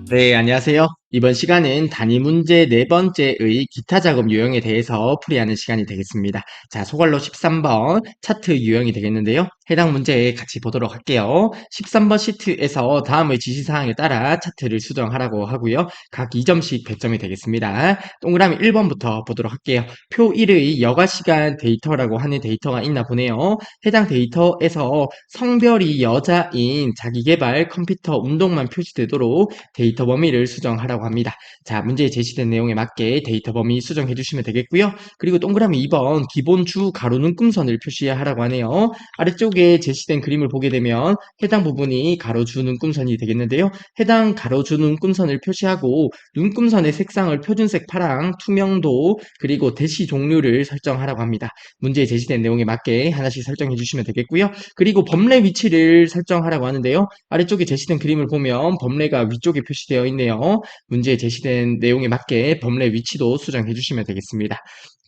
네, 안녕하세요. 이번 시간은 단위 문제 네 번째의 기타 작업 유형에 대해서 풀이하는 시간이 되겠습니다. 자, 소괄로 13번 차트 유형이 되겠는데요. 해당 문제 같이 보도록 할게요. 13번 시트에서 다음의 지시사항에 따라 차트를 수정하라고 하고요. 각 2점씩 배점이 되겠습니다. 동그라미 1번부터 보도록 할게요. 표 1의 여가시간 데이터라고 하는 데이터가 있나 보네요. 해당 데이터에서 성별이 여자인 자기계발 컴퓨터 운동만 표시되도록 데이터 범위를 수정하라고 합니다. 자, 문제에 제시된 내용에 맞게 데이터 범위 수정해 주시면 되겠고요. 그리고 동그라미 2번 기본 주 가로 눈금선을 표시하라고 하네요. 아래쪽에 제시된 그림을 보게 되면 해당 부분이 가로 주 눈금선이 되겠는데요. 해당 가로 주 눈금선을 표시하고 눈금선의 색상을 표준색 파랑, 투명도, 그리고 대시 종류를 설정하라고 합니다. 문제에 제시된 내용에 맞게 하나씩 설정해 주시면 되겠고요. 그리고 범례 위치를 설정하라고 하는데요. 아래쪽에 제시된 그림을 보면 범례가 위쪽에 표시되어 있네요. 문제에 제시된 내용에 맞게 범례 위치도 수정해 주시면 되겠습니다.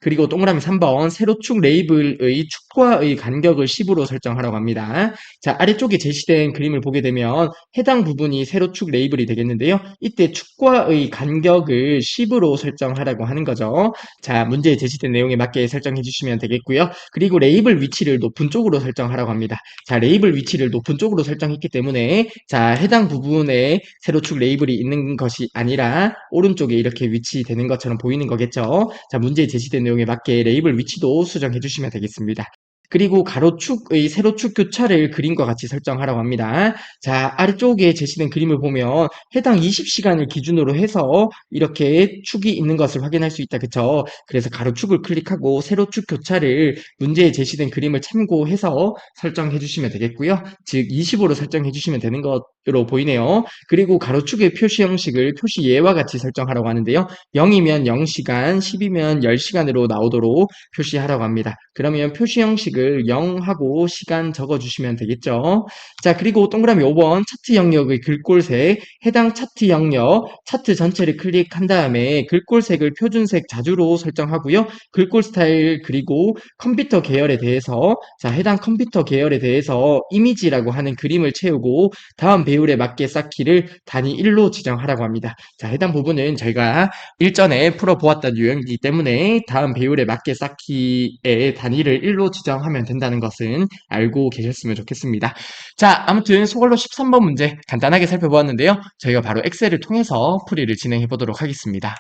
그리고 동그라미 3번 세로축 레이블의 축과의 간격을 10으로 설정하라고 합니다. 자, 아래쪽에 제시된 그림을 보게 되면 해당 부분이 세로축 레이블이 되겠는데요. 이때 축과의 간격을 10으로 설정하라고 하는 거죠. 자, 문제에 제시된 내용에 맞게 설정해 주시면 되겠고요. 그리고 레이블 위치를 높은 쪽으로 설정하라고 합니다. 자, 레이블 위치를 높은 쪽으로 설정했기 때문에 자, 해당 부분에 세로축 레이블이 있는 것이 아니라 오른쪽에 이렇게 위치되는 것처럼 보이는 거겠죠. 자, 문제에 제시된 내용에 맞게 레이블 위치도 수정해 주시면 되겠습니다. 그리고 가로축의 세로축 교차를 그림과 같이 설정하라고 합니다. 자, 아래쪽에 제시된 그림을 보면 해당 20시간을 기준으로 해서 이렇게 축이 있는 것을 확인할 수 있다. 그쵸? 그래서 가로축을 클릭하고 세로축 교차를 문제에 제시된 그림을 참고해서 설정해 주시면 되겠고요. 즉 20으로 설정해 주시면 되는 것으로 보이네요. 그리고 가로축의 표시 형식을 표시 예와 같이 설정하라고 하는데요. 0이면 0시간, 10이면 10시간으로 나오도록 표시하라고 합니다. 그러면 표시 형식을 0하고 시간 적어주시면 되겠죠. 자, 그리고 동그라미 5번 차트 영역의 글꼴색, 해당 차트 영역, 차트 전체를 클릭한 다음에 글꼴색을 표준색 자주로 설정하고요. 글꼴 스타일 그리고 컴퓨터 계열에 대해서 자, 해당 컴퓨터 계열에 대해서 이미지라고 하는 그림을 채우고 다음 배율에 맞게 쌓기를 단위 1로 지정하라고 합니다. 자, 해당 부분은 저희가 일전에 풀어보았던 유형이기 때문에 다음 배율에 맞게 쌓기의 단위를 1로 지정하면 된다는 것은 알고 계셨으면 좋겠습니다. 자, 아무튼 소걸로 13번 문제 간단하게 살펴보았는데요. 저희가 바로 엑셀을 통해서 풀이를 진행해 보도록 하겠습니다.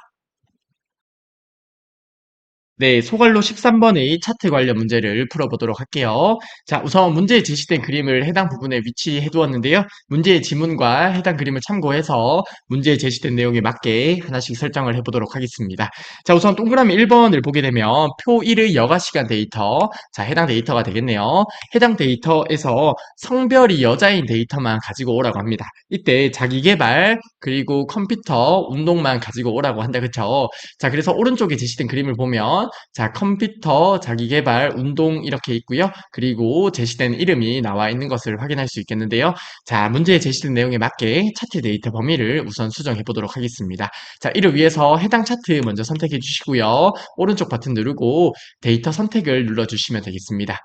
네, 소갈로 13번의 차트 관련 문제를 풀어보도록 할게요. 자, 우선 문제에 제시된 그림을 해당 부분에 위치해 두었는데요. 문제의 지문과 해당 그림을 참고해서 문제에 제시된 내용에 맞게 하나씩 설정을 해보도록 하겠습니다. 자, 우선 동그라미 1번을 보게 되면 표 1의 여가시간 데이터, 자, 해당 데이터가 되겠네요. 해당 데이터에서 성별이 여자인 데이터만 가지고 오라고 합니다. 이때 자기계발, 그리고 컴퓨터, 운동만 가지고 오라고 한다, 그쵸? 자, 그래서 오른쪽에 제시된 그림을 보면 자, 컴퓨터, 자기계발, 운동 이렇게 있고요. 그리고 제시된 이름이 나와 있는 것을 확인할 수 있겠는데요. 자, 문제에 제시된 내용에 맞게 차트 데이터 범위를 우선 수정해 보도록 하겠습니다. 자, 이를 위해서 해당 차트 먼저 선택해 주시고요. 오른쪽 버튼 누르고 데이터 선택을 눌러 주시면 되겠습니다.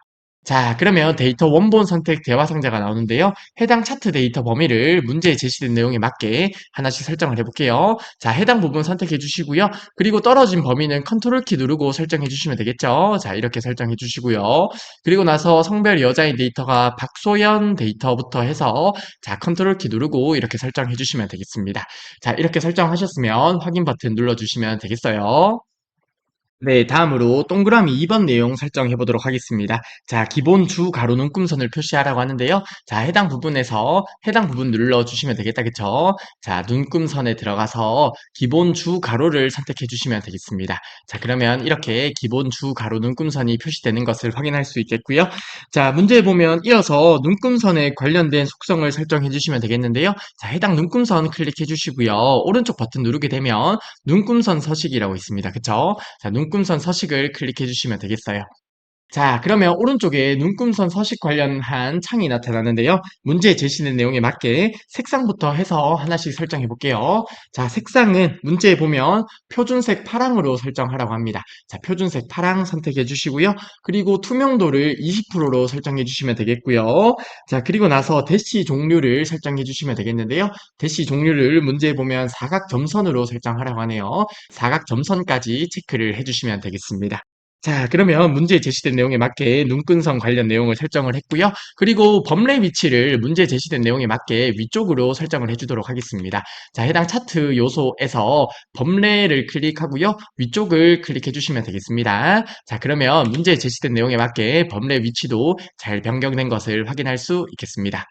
자, 그러면 데이터 원본 선택 대화 상자가 나오는데요. 해당 차트 데이터 범위를 문제에 제시된 내용에 맞게 하나씩 설정을 해볼게요. 자, 해당 부분 선택해 주시고요. 그리고 떨어진 범위는 컨트롤 키 누르고 설정해 주시면 되겠죠. 자, 이렇게 설정해 주시고요. 그리고 나서 성별 여자인 데이터가 박소연 데이터부터 해서 자, 컨트롤 키 누르고 이렇게 설정해 주시면 되겠습니다. 자, 이렇게 설정하셨으면 확인 버튼 눌러 주시면 되겠어요. 네, 다음으로 동그라미 2번 내용 설정해 보도록 하겠습니다. 자, 기본 주 가로 눈금선을 표시하라고 하는데요. 자, 해당 부분에서 해당 부분 눌러 주시면 되겠다. 그쵸? 자, 눈금선에 들어가서 기본 주 가로를 선택해 주시면 되겠습니다. 자, 그러면 이렇게 기본 주 가로 눈금선이 표시되는 것을 확인할 수 있겠고요. 자, 문제 보면 이어서 눈금선에 관련된 속성을 설정해 주시면 되겠는데요. 자, 해당 눈금선 클릭해 주시고요. 오른쪽 버튼 누르게 되면 눈금선 서식이라고 있습니다. 그쵸? 자, 눈금선 서식을 클릭해 주시면 되겠어요. 자, 그러면 오른쪽에 눈금선 서식 관련한 창이 나타나는데요. 문제에 제시된 내용에 맞게 색상부터 해서 하나씩 설정해 볼게요. 자, 색상은 문제에 보면 표준색 파랑으로 설정하라고 합니다. 자, 표준색 파랑 선택해 주시고요. 그리고 투명도를 20%로 설정해 주시면 되겠고요. 자, 그리고 나서 대시 종류를 설정해 주시면 되겠는데요. 대시 종류를 문제에 보면 사각 점선으로 설정하라고 하네요. 사각 점선까지 체크를 해 주시면 되겠습니다. 자, 그러면 문제에 제시된 내용에 맞게 눈끈선 관련 내용을 설정을 했고요. 그리고 범례 위치를 문제에 제시된 내용에 맞게 위쪽으로 설정을 해주도록 하겠습니다. 자, 해당 차트 요소에서 범례를 클릭하고요. 위쪽을 클릭해 주시면 되겠습니다. 자, 그러면 문제에 제시된 내용에 맞게 범례 위치도 잘 변경된 것을 확인할 수 있겠습니다.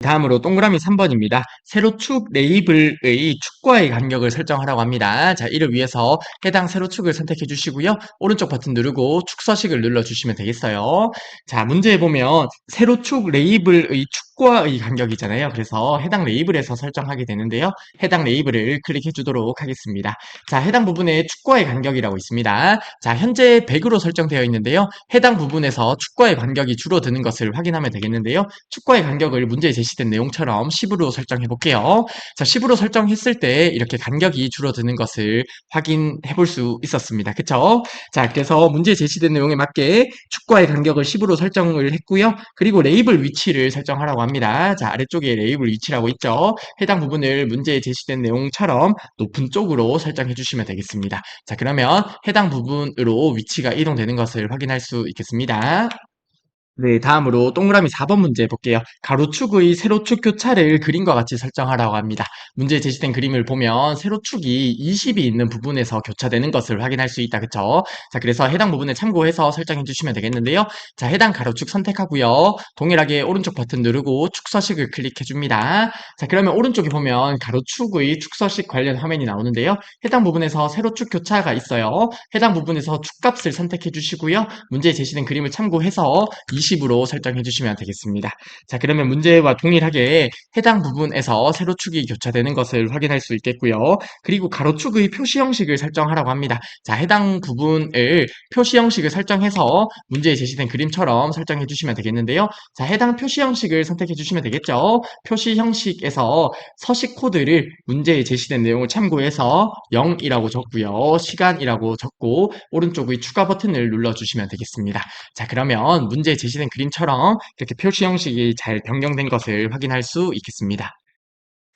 다음으로 동그라미 3번입니다. 세로축 레이블의 축과의 간격을 설정하라고 합니다. 자, 이를 위해서 해당 세로축을 선택해 주시고요. 오른쪽 버튼 누르고 축서식을 눌러주시면 되겠어요. 자, 문제에 보면 세로축 레이블의 축과의 간격이잖아요. 그래서 해당 레이블에서 설정하게 되는데요. 해당 레이블을 클릭해 주도록 하겠습니다. 자, 해당 부분에 축과의 간격이라고 있습니다. 자, 현재 100으로 설정되어 있는데요. 해당 부분에서 축과의 간격이 줄어드는 것을 확인하면 되겠는데요. 축과의 간격을 문제에 제시된 내용처럼 10으로 설정해 볼게요. 자, 10으로 설정했을 때 이렇게 간격이 줄어드는 것을 확인해 볼 수 있었습니다. 그쵸? 자, 그래서 문제에 제시된 내용에 맞게 축과의 간격을 10으로 설정을 했고요. 그리고 레이블 위치를 설정하라고 합니다. 자, 아래쪽에 레이블 위치라고 있죠? 해당 부분을 문제에 제시된 내용처럼 높은 쪽으로 설정해 주시면 되겠습니다. 자, 그러면 해당 부분으로 위치가 이동되는 것을 확인할 수 있겠습니다. 네, 다음으로 동그라미 4번 문제 볼게요. 가로축의 세로축 교차를 그림과 같이 설정하라고 합니다. 문제에 제시된 그림을 보면 세로축이 20이 있는 부분에서 교차되는 것을 확인할 수 있다. 그쵸? 자, 그래서 해당 부분을 참고해서 설정해 주시면 되겠는데요. 자, 해당 가로축 선택하고요. 동일하게 오른쪽 버튼 누르고 축서식을 클릭해 줍니다. 자, 그러면 오른쪽에 보면 가로축의 축서식 관련 화면이 나오는데요. 해당 부분에서 세로축 교차가 있어요. 해당 부분에서 축값을 선택해 주시고요. 문제에 제시된 그림을 참고해서 20으로 설정해 주시면 되겠습니다. 자, 그러면 문제와 동일하게 해당 부분에서 세로축이 교차되는 것을 확인할 수 있겠고요. 그리고 가로축의 표시 형식을 설정하라고 합니다. 자, 해당 부분을 표시 형식을 설정해서 문제에 제시된 그림처럼 설정해 주시면 되겠는데요. 자, 해당 표시 형식을 선택해 주시면 되겠죠. 표시 형식에서 서식 코드를 문제에 제시된 내용을 참고해서 0이라고 적고요. 시간이라고 적고 오른쪽의 추가 버튼을 눌러주시면 되겠습니다. 자, 그러면 문제에 제시된 그림처럼 이렇게 표시 형식이 잘 변경된 것을 확인할 수 있겠습니다.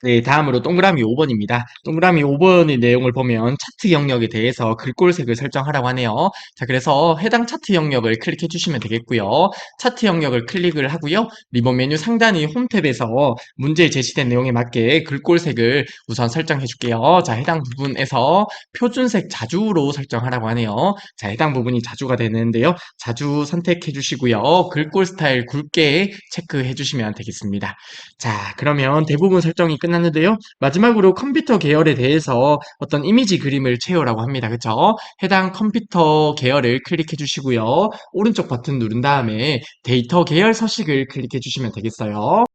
네, 다음으로 동그라미 5번입니다. 동그라미 5번의 내용을 보면 차트 영역에 대해서 글꼴색을 설정하라고 하네요. 자, 그래서 해당 차트 영역을 클릭해 주시면 되겠고요. 차트 영역을 클릭을 하고요. 리본 메뉴 상단의 홈 탭에서 문제에 제시된 내용에 맞게 글꼴색을 우선 설정해 줄게요. 자, 해당 부분에서 표준색 자주로 설정하라고 하네요. 자, 해당 부분이 자주가 되는데요. 자주 선택해 주시고요. 글꼴 스타일 굵게 체크해 주시면 되겠습니다. 자, 그러면 대부분 설정이 끝났는데요. 마지막으로 컴퓨터 계열에 대해서 어떤 이미지 그림을 채우라고 합니다. 그쵸? 해당 컴퓨터 계열을 클릭해 주시고요. 오른쪽 버튼 누른 다음에 데이터 계열 서식을 클릭해 주시면 되겠어요.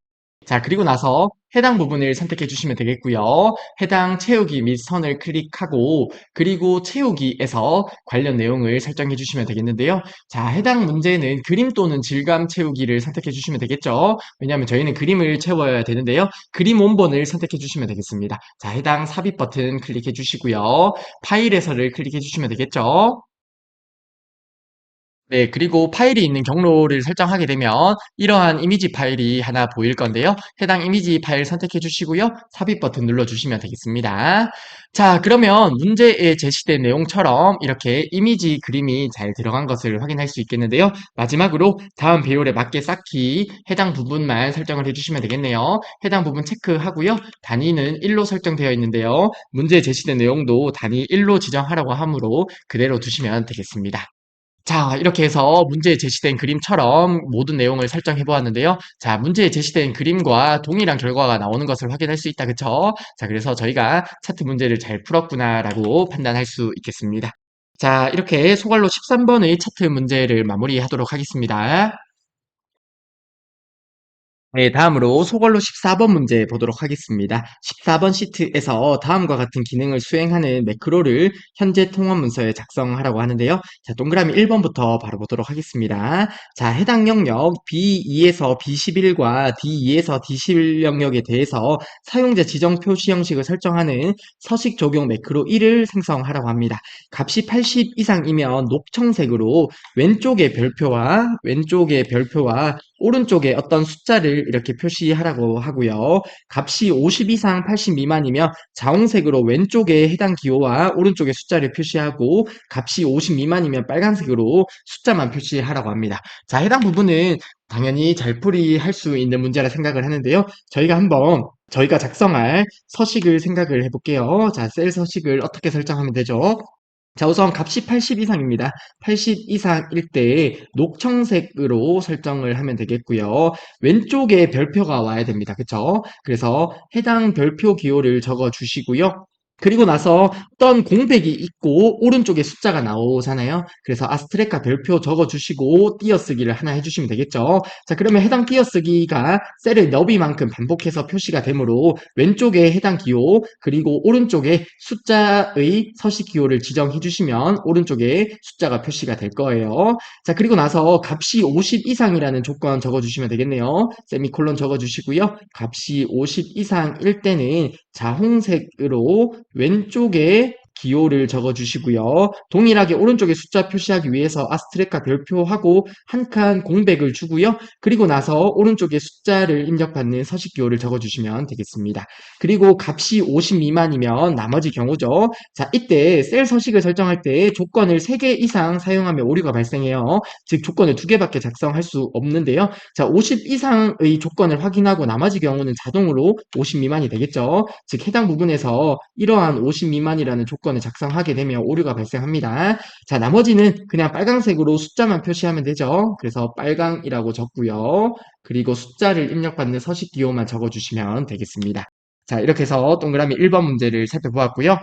자, 그리고 나서 해당 부분을 선택해 주시면 되겠고요. 해당 채우기 및 선을 클릭하고 그리고 채우기에서 관련 내용을 설정해 주시면 되겠는데요. 자, 해당 문제는 그림 또는 질감 채우기를 선택해 주시면 되겠죠. 왜냐하면 저희는 그림을 채워야 되는데요. 그림 원본을 선택해 주시면 되겠습니다. 자, 해당 삽입 버튼 클릭해 주시고요. 파일에서를 클릭해 주시면 되겠죠. 네, 그리고 파일이 있는 경로를 설정하게 되면 이러한 이미지 파일이 하나 보일 건데요. 해당 이미지 파일 선택해 주시고요. 삽입 버튼 눌러 주시면 되겠습니다. 자, 그러면 문제에 제시된 내용처럼 이렇게 이미지 그림이 잘 들어간 것을 확인할 수 있겠는데요. 마지막으로 다음 배열에 맞게 쌓기 해당 부분만 설정을 해주시면 되겠네요. 해당 부분 체크하고요. 단위는 1로 설정되어 있는데요. 문제에 제시된 내용도 단위 1로 지정하라고 하므로 그대로 두시면 되겠습니다. 자, 이렇게 해서 문제에 제시된 그림처럼 모든 내용을 설정해 보았는데요. 자, 문제에 제시된 그림과 동일한 결과가 나오는 것을 확인할 수 있다. 그쵸? 자, 그래서 저희가 차트 문제를 잘 풀었구나라고 판단할 수 있겠습니다. 자, 이렇게 소괄로 13번의 차트 문제를 마무리하도록 하겠습니다. 네, 다음으로 소걸로 14번 문제 보도록 하겠습니다. 14번 시트에서 다음과 같은 기능을 수행하는 매크로를 현재 통합 문서에 작성하라고 하는데요. 자, 동그라미 1번부터 바로 보도록 하겠습니다. 자, 해당 영역 B2에서 B11과 D2에서 D11 영역에 대해서 사용자 지정 표시 형식을 설정하는 서식 적용 매크로 1을 생성하라고 합니다. 값이 80 이상이면 녹청색으로 왼쪽의 별표와 오른쪽에 어떤 숫자를 이렇게 표시하라고 하고요. 값이 50 이상 80 미만이면 자홍색으로 왼쪽에 해당 기호와 오른쪽에 숫자를 표시하고 값이 50 미만이면 빨간색으로 숫자만 표시하라고 합니다. 자, 해당 부분은 당연히 잘풀이할 수 있는 문제라 생각을 하는데요. 저희가 작성할 서식을 생각을 해볼게요. 자, 셀 서식을 어떻게 설정하면 되죠? 자, 우선 값이 80 이상입니다. 80 이상일 때 녹청색으로 설정을 하면 되겠고요. 왼쪽에 별표가 와야 됩니다. 그쵸? 그래서 해당 별표 기호를 적어 주시고요. 그리고 나서 어떤 공백이 있고 오른쪽에 숫자가 나오잖아요. 그래서 아스트레카 별표 적어 주시고 띄어쓰기를 하나 해주시면 되겠죠. 자, 그러면 해당 띄어쓰기가 셀의 너비만큼 반복해서 표시가 되므로 왼쪽에 해당 기호 그리고 오른쪽에 숫자의 서식 기호를 지정해 주시면 오른쪽에 숫자가 표시가 될 거예요. 자, 그리고 나서 값이 50 이상이라는 조건 적어 주시면 되겠네요. 세미콜론 적어 주시고요. 값이 50 이상일 때는 자홍색으로 왼쪽에 기호를 적어 주시고요. 동일하게 오른쪽에 숫자 표시하기 위해서 아스트레카 별표하고 한 칸 공백을 주고요. 그리고 나서 오른쪽에 숫자를 입력받는 서식 기호를 적어 주시면 되겠습니다. 그리고 값이 50 미만이면 나머지 경우죠. 자, 이때 셀 서식을 설정할 때 조건을 3개 이상 사용하면 오류가 발생해요. 즉 조건을 2개밖에 작성할 수 없는데요. 자, 50 이상의 조건을 확인하고 나머지 경우는 자동으로 50 미만이 되겠죠. 즉 해당 부분에서 이러한 50 미만이라는 조건을 작성하게 되면 오류가 발생합니다. 자, 나머지는 그냥 빨강색으로 숫자만 표시하면 되죠. 그래서 빨강이라고 적고요. 그리고 숫자를 입력받는 서식 기호만 적어주시면 되겠습니다. 자, 이렇게 해서 동그라미 1번 문제를 살펴보았고요.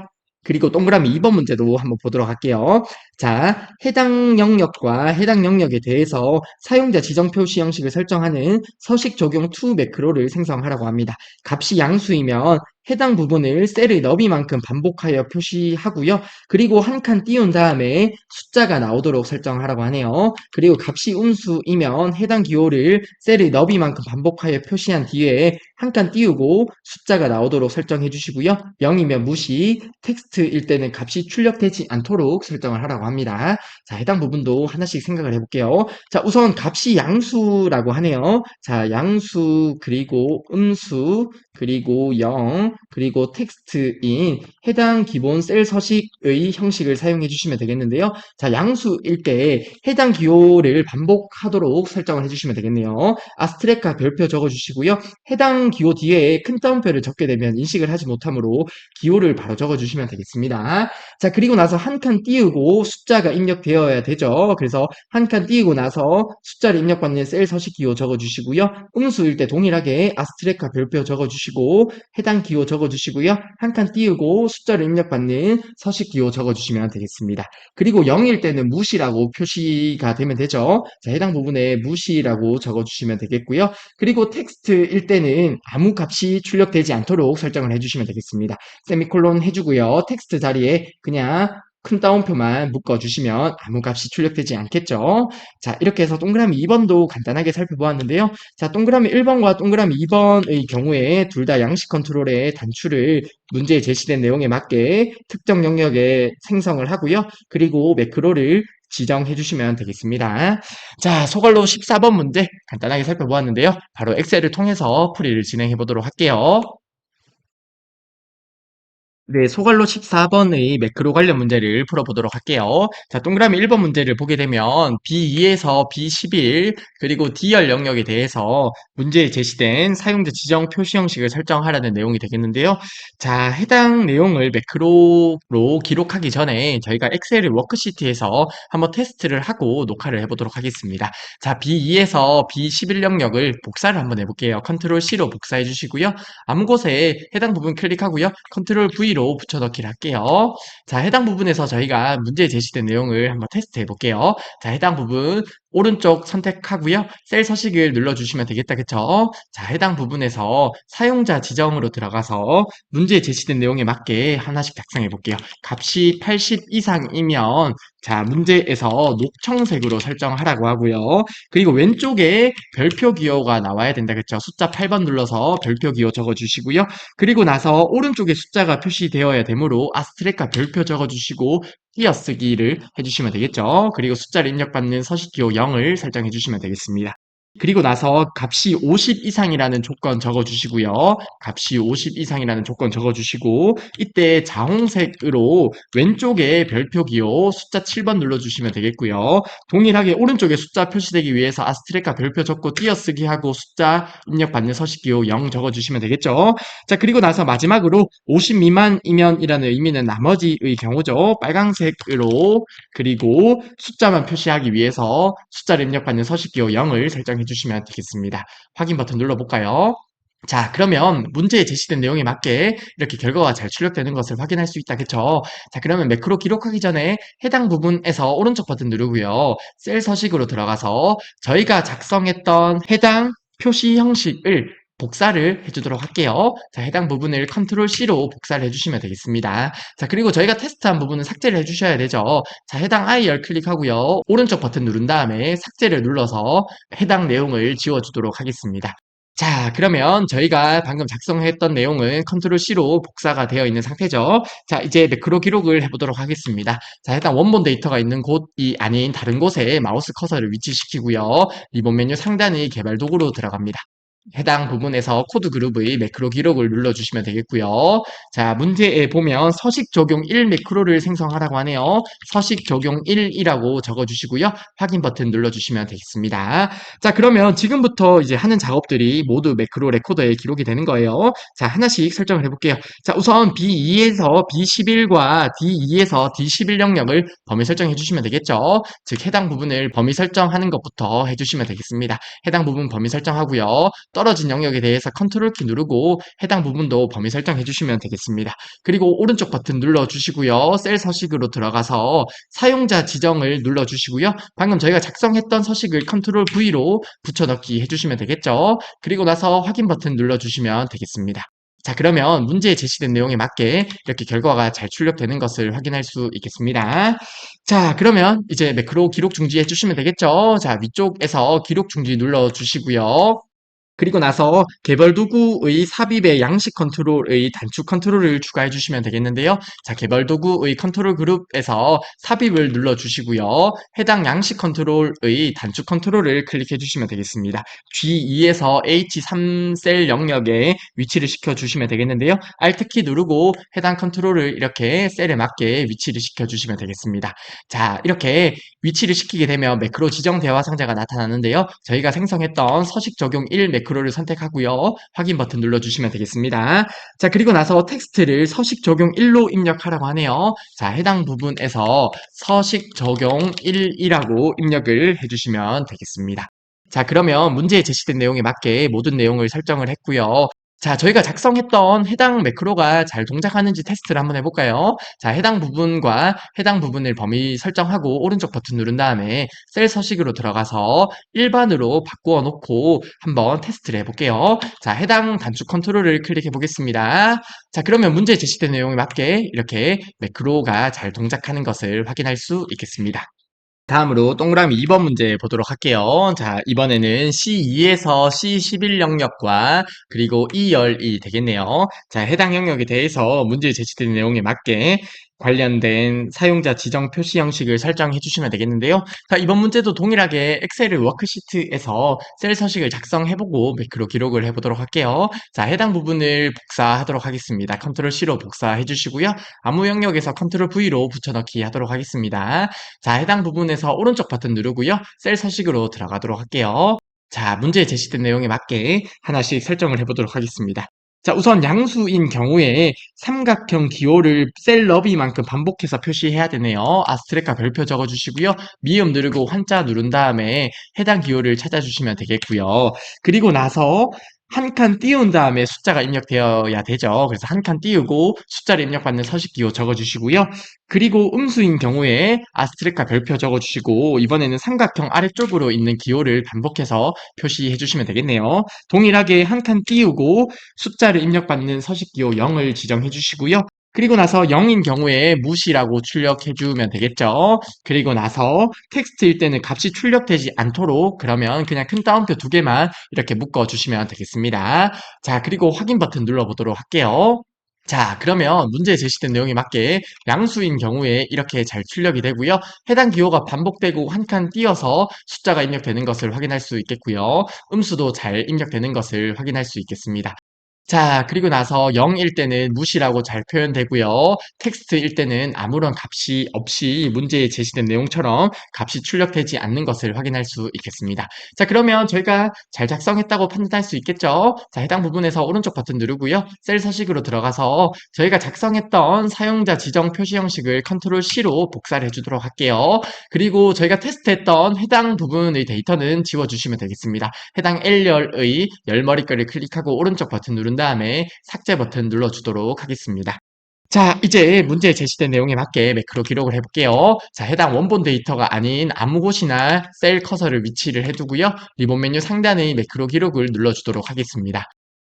그리고 동그라미 2번 문제도 한번 보도록 할게요. 자, 해당 영역과 해당 영역에 대해서 사용자 지정 표시 형식을 설정하는 서식 적용 to 매크로를 생성하라고 합니다. 값이 양수이면 해당 부분을 셀의 너비만큼 반복하여 표시하고요. 그리고 한 칸 띄운 다음에 숫자가 나오도록 설정하라고 하네요. 그리고 값이 음수이면 해당 기호를 셀의 너비만큼 반복하여 표시한 뒤에 한 칸 띄우고 숫자가 나오도록 설정해 주시고요. 0이면 무시, 텍스트일 때는 값이 출력되지 않도록 설정을 하라고 합니다. 자, 해당 부분도 하나씩 생각을 해볼게요. 자, 우선 값이 양수라고 하네요. 자, 양수, 그리고 음수, 그리고 0, 그리고 텍스트인 해당 기본 셀 서식의 형식을 사용해 주시면 되겠는데요. 자, 양수일 때 해당 기호를 반복하도록 설정을 해주시면 되겠네요. 아스트레카 별표 적어주시고요. 해당 기호 뒤에 큰 따옴표를 적게 되면 인식을 하지 못하므로 기호를 바로 적어주시면 되겠습니다. 자, 그리고 나서 한 칸 띄우고 숫자가 입력되어야 되죠. 그래서 한 칸 띄우고 나서 숫자를 입력받는 셀 서식 기호 적어주시고요. 음수일 때 동일하게 아스트레카 별표 적어주시고 해당 기호 적어주시고요. 한 칸 띄우고 숫자를 입력받는 서식 기호 적어주시면 되겠습니다. 그리고 0일 때는 무시라고 표시가 되면 되죠. 자, 해당 부분에 무시라고 적어주시면 되겠고요. 그리고 텍스트일 때는 아무 값이 출력되지 않도록 설정을 해주시면 되겠습니다. 세미콜론 해주고요. 텍스트 자리에 그냥 큰 따옴표만 묶어주시면 아무 값이 출력되지 않겠죠. 자, 이렇게 해서 동그라미 2번도 간단하게 살펴보았는데요. 자, 동그라미 1번과 동그라미 2번의 경우에 둘 다 양식 컨트롤의 단추를 문제에 제시된 내용에 맞게 특정 영역에 생성을 하고요. 그리고 매크로를 지정해 주시면 되겠습니다. 자, 소갈로 14번 문제 간단하게 살펴보았는데요. 바로 엑셀을 통해서 풀이를 진행해 보도록 할게요. 네, 소갈로 14번의 매크로 관련 문제를 풀어보도록 할게요. 자, 동그라미 1번 문제를 보게 되면 B2에서 B11 그리고 D열 영역에 대해서 문제에 제시된 사용자 지정 표시 형식을 설정하라는 내용이 되겠는데요. 자, 해당 내용을 매크로로 기록하기 전에 저희가 엑셀 워크시트에서 한번 테스트를 하고 녹화를 해보도록 하겠습니다. 자, B2에서 B11 영역을 복사를 한번 해볼게요. 컨트롤 C로 복사해 주시고요. 아무 곳에 해당 부분 클릭하고요. 컨트롤 V로 C로 붙여넣기를 할게요. 자, 해당 부분에서 저희가 문제에 제시된 내용을 한번 테스트 해볼게요. 자, 해당 부분 오른쪽 선택하고요. 셀 서식을 눌러주시면 되겠다. 그쵸? 자, 해당 부분에서 사용자 지정으로 들어가서 문제에 제시된 내용에 맞게 하나씩 작성해 볼게요. 값이 80 이상이면 자, 문제에서 녹청색으로 설정하라고 하고요. 그리고 왼쪽에 별표 기호가 나와야 된다. 그쵸? 숫자 8번 눌러서 별표 기호 적어주시고요. 그리고 나서 오른쪽에 숫자가 표시되어야 되므로 아스트레카 별표 적어주시고 띄어쓰기를 해주시면 되겠죠. 그리고 숫자를 입력받는 서식기호 0을 설정해 주시면 되겠습니다. 그리고 나서 값이 50 이상이라는 조건 적어주시고요. 값이 50 이상이라는 조건 적어주시고 이때 자홍색으로 왼쪽에 별표 기호 숫자 7번 눌러주시면 되겠고요. 동일하게 오른쪽에 숫자 표시되기 위해서 아스트레카 별표 적고 띄어쓰기 하고 숫자 입력받는 서식기호 0 적어주시면 되겠죠. 자, 그리고 나서 마지막으로 50 미만이면 이라는 의미는 나머지의 경우죠. 빨강색으로 그리고 숫자만 표시하기 위해서 숫자를 입력받는 서식기호 0을 설정해 주시면 되겠습니다. 확인 버튼 눌러볼까요? 자, 그러면 문제에 제시된 내용에 맞게 이렇게 결과가 잘 출력되는 것을 확인할 수 있다. 그쵸? 자, 그러면 매크로 기록하기 전에 해당 부분에서 오른쪽 버튼 누르고요. 셀 서식으로 들어가서 저희가 작성했던 해당 표시 형식을 복사를 해주도록 할게요. 자, 해당 부분을 컨트롤 C로 복사를 해주시면 되겠습니다. 자, 그리고 저희가 테스트한 부분은 삭제를 해주셔야 되죠. 자, 해당 IR 클릭하고요. 오른쪽 버튼 누른 다음에 삭제를 눌러서 해당 내용을 지워주도록 하겠습니다. 자, 그러면 저희가 방금 작성했던 내용은 컨트롤 C로 복사가 되어 있는 상태죠. 자, 이제 매크로 기록을 해보도록 하겠습니다. 자, 일단 원본 데이터가 있는 곳이 아닌 다른 곳에 마우스 커서를 위치시키고요. 리본 메뉴 상단의 개발 도구로 들어갑니다. 해당 부분에서 코드 그룹의 매크로 기록을 눌러주시면 되겠고요. 자, 문제에 보면 서식 적용 1 매크로를 생성하라고 하네요. 서식 적용 1이라고 적어주시고요. 확인 버튼 눌러주시면 되겠습니다. 자, 그러면 지금부터 이제 하는 작업들이 모두 매크로 레코더에 기록이 되는 거예요. 자, 하나씩 설정을 해볼게요. 자, 우선 B2에서 B11과 D2에서 D11 영역을 범위 설정해 주시면 되겠죠. 즉, 해당 부분을 범위 설정하는 것부터 해주시면 되겠습니다. 해당 부분 범위 설정하고요. 떨어진 영역에 대해서 컨트롤 키 누르고 해당 부분도 범위 설정해 주시면 되겠습니다. 그리고 오른쪽 버튼 눌러 주시고요. 셀 서식으로 들어가서 사용자 지정을 눌러 주시고요. 방금 저희가 작성했던 서식을 컨트롤 V로 붙여넣기 해주시면 되겠죠. 그리고 나서 확인 버튼 눌러 주시면 되겠습니다. 자, 그러면 문제에 제시된 내용에 맞게 이렇게 결과가 잘 출력되는 것을 확인할 수 있겠습니다. 자, 그러면 이제 매크로 기록 중지 해주시면 되겠죠. 자, 위쪽에서 기록 중지 눌러 주시고요. 그리고 나서 개별 도구의 삽입의 양식 컨트롤의 단축 컨트롤을 추가해 주시면 되겠는데요. 자, 개별 도구의 컨트롤 그룹에서 삽입을 눌러 주시고요. 해당 양식 컨트롤의 단축 컨트롤을 클릭해 주시면 되겠습니다. G2에서 H3셀 영역에 위치를 시켜 주시면 되겠는데요. Alt키 누르고 해당 컨트롤을 이렇게 셀에 맞게 위치를 시켜 주시면 되겠습니다. 자, 이렇게 위치를 시키게 되면 매크로 지정 대화 상자가 나타나는데요. 저희가 생성했던 서식 적용 1 매크로를 선택하고요. 확인 버튼 눌러주시면 되겠습니다. 자, 그리고 나서 텍스트를 서식 적용 1로 입력하라고 하네요. 자, 해당 부분에서 서식 적용 1이라고 입력을 해주시면 되겠습니다. 자, 그러면 문제에 제시된 내용에 맞게 모든 내용을 설정을 했고요. 자, 저희가 작성했던 해당 매크로가 잘 동작하는지 테스트를 한번 해볼까요? 자, 해당 부분과 해당 부분을 범위 설정하고 오른쪽 버튼 누른 다음에 셀 서식으로 들어가서 일반으로 바꾸어 놓고 한번 테스트를 해볼게요. 자, 해당 단축 컨트롤을 클릭해 보겠습니다. 자, 그러면 문제에 제시된 내용에 맞게 이렇게 매크로가 잘 동작하는 것을 확인할 수 있겠습니다. 다음으로 동그라미 2번 문제 보도록 할게요. 자, 이번에는 C2에서 C11 영역과 그리고 E열이 되겠네요. 자, 해당 영역에 대해서 문제에 제시된 내용에 맞게 관련된 사용자 지정 표시 형식을 설정해 주시면 되겠는데요. 자, 이번 문제도 동일하게 엑셀 워크시트에서 셀 서식을 작성해보고 매크로 기록을 해보도록 할게요. 자, 해당 부분을 복사하도록 하겠습니다. 컨트롤 C로 복사해 주시고요. 아무 영역에서 컨트롤 V로 붙여넣기 하도록 하겠습니다. 자, 해당 부분에서 오른쪽 버튼 누르고요. 셀 서식으로 들어가도록 할게요. 자, 문제에 제시된 내용에 맞게 하나씩 설정을 해보도록 하겠습니다. 자, 우선 양수인 경우에 삼각형 기호를 셀 너비만큼 반복해서 표시해야 되네요. 아스트레카 별표 적어주시고요. 미음 누르고 환자 누른 다음에 해당 기호를 찾아주시면 되겠고요. 그리고 나서 한 칸 띄운 다음에 숫자가 입력되어야 되죠. 그래서 한 칸 띄우고 숫자를 입력받는 서식기호 적어주시고요. 그리고 음수인 경우에 아스트레카 별표 적어주시고 이번에는 삼각형 아래쪽으로 있는 기호를 반복해서 표시해 주시면 되겠네요. 동일하게 한 칸 띄우고 숫자를 입력받는 서식기호 0을 지정해 주시고요. 그리고 나서 0인 경우에 무시라고 출력해 주면 되겠죠. 그리고 나서 텍스트일 때는 값이 출력되지 않도록 그러면 그냥 큰 따옴표 두 개만 이렇게 묶어 주시면 되겠습니다. 자, 그리고 확인 버튼 눌러보도록 할게요. 자, 그러면 문제에 제시된 내용에 맞게 양수인 경우에 이렇게 잘 출력이 되고요. 해당 기호가 반복되고 한 칸 띄어서 숫자가 입력되는 것을 확인할 수 있겠고요. 음수도 잘 입력되는 것을 확인할 수 있겠습니다. 자, 그리고 나서 0일 때는 무시라고 잘 표현되고요. 텍스트일 때는 아무런 값이 없이 문제에 제시된 내용처럼 값이 출력되지 않는 것을 확인할 수 있겠습니다. 자, 그러면 저희가 잘 작성했다고 판단할 수 있겠죠? 자, 해당 부분에서 오른쪽 버튼 누르고요. 셀 서식으로 들어가서 저희가 작성했던 사용자 지정 표시 형식을 컨트롤 C로 복사를 해주도록 할게요. 그리고 저희가 테스트했던 해당 부분의 데이터는 지워주시면 되겠습니다. 해당 L열의 열머리글을 클릭하고 오른쪽 버튼 누른 다음에 삭제 버튼 눌러주도록 하겠습니다. 자, 이제 문제에 제시된 내용에 맞게 매크로 기록을 해볼게요. 자, 해당 원본 데이터가 아닌 아무 곳이나 셀 커서를 위치를 해두고요. 리본 메뉴 상단의 매크로 기록을 눌러주도록 하겠습니다.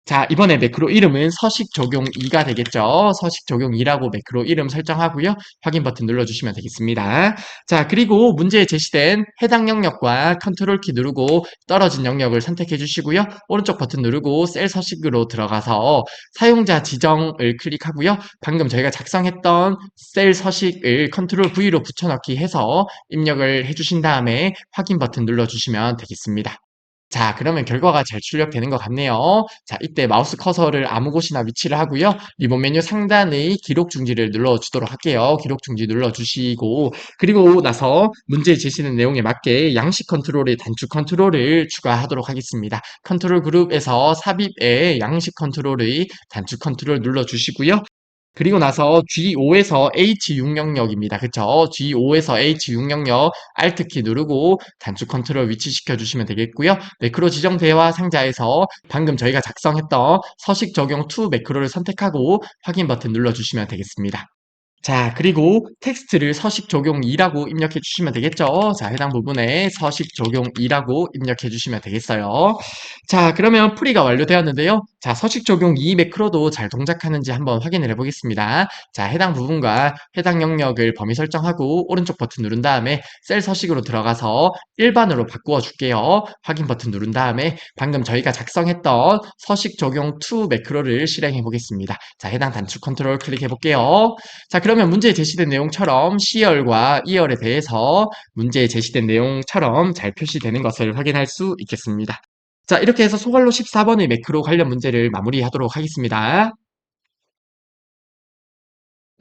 자, 이번에 매크로 이름은 서식 적용 2가 되겠죠. 서식 적용 2라고 매크로 이름 설정하고요. 확인 버튼 눌러주시면 되겠습니다. 자, 그리고 문제에 제시된 해당 영역과 컨트롤 키 누르고 떨어진 영역을 선택해 주시고요. 오른쪽 버튼 누르고 셀 서식으로 들어가서 사용자 지정을 클릭하고요. 방금 저희가 작성했던 셀 서식을 컨트롤 V로 붙여넣기 해서 입력을 해주신 다음에 확인 버튼 눌러주시면 되겠습니다. 자, 그러면 결과가 잘 출력되는 것 같네요. 자, 이때 마우스 커서를 아무 곳이나 위치를 하고요. 리본 메뉴 상단의 기록 중지를 눌러주도록 할게요. 기록 중지 눌러주시고, 그리고 나서 문제에 제시된 내용에 맞게 양식 컨트롤의 단축 컨트롤을 추가하도록 하겠습니다. 컨트롤 그룹에서 삽입에 양식 컨트롤의 단축 컨트롤 눌러주시고요. 그리고 나서 G5에서 H600입니다. 그쵸? G5에서 H600 Alt키 누르고 단축 컨트롤 위치시켜 주시면 되겠고요. 매크로 지정 대화 상자에서 방금 저희가 작성했던 서식 적용 to 매크로를 선택하고 확인 버튼 눌러주시면 되겠습니다. 자, 그리고 텍스트를 서식 적용 2라고 입력해 주시면 되겠죠? 자, 해당 부분에 서식 적용 2라고 입력해 주시면 되겠어요. 자, 그러면 풀이가 완료되었는데요. 자, 서식 적용 2 매크로도 잘 동작하는지 한번 확인을 해 보겠습니다. 자, 해당 부분과 해당 영역을 범위 설정하고 오른쪽 버튼 누른 다음에 셀 서식으로 들어가서 일반으로 바꾸어 줄게요. 확인 버튼 누른 다음에 방금 저희가 작성했던 서식 적용 2 매크로를 실행해 보겠습니다. 자, 해당 단축 컨트롤 클릭해 볼게요. 자, 그러면 문제에 제시된 내용처럼 C열과 E열에 대해서 문제에 제시된 내용처럼 잘 표시되는 것을 확인할 수 있겠습니다. 자, 이렇게 해서 소갈로 14번의 매크로 관련 문제를 마무리하도록 하겠습니다.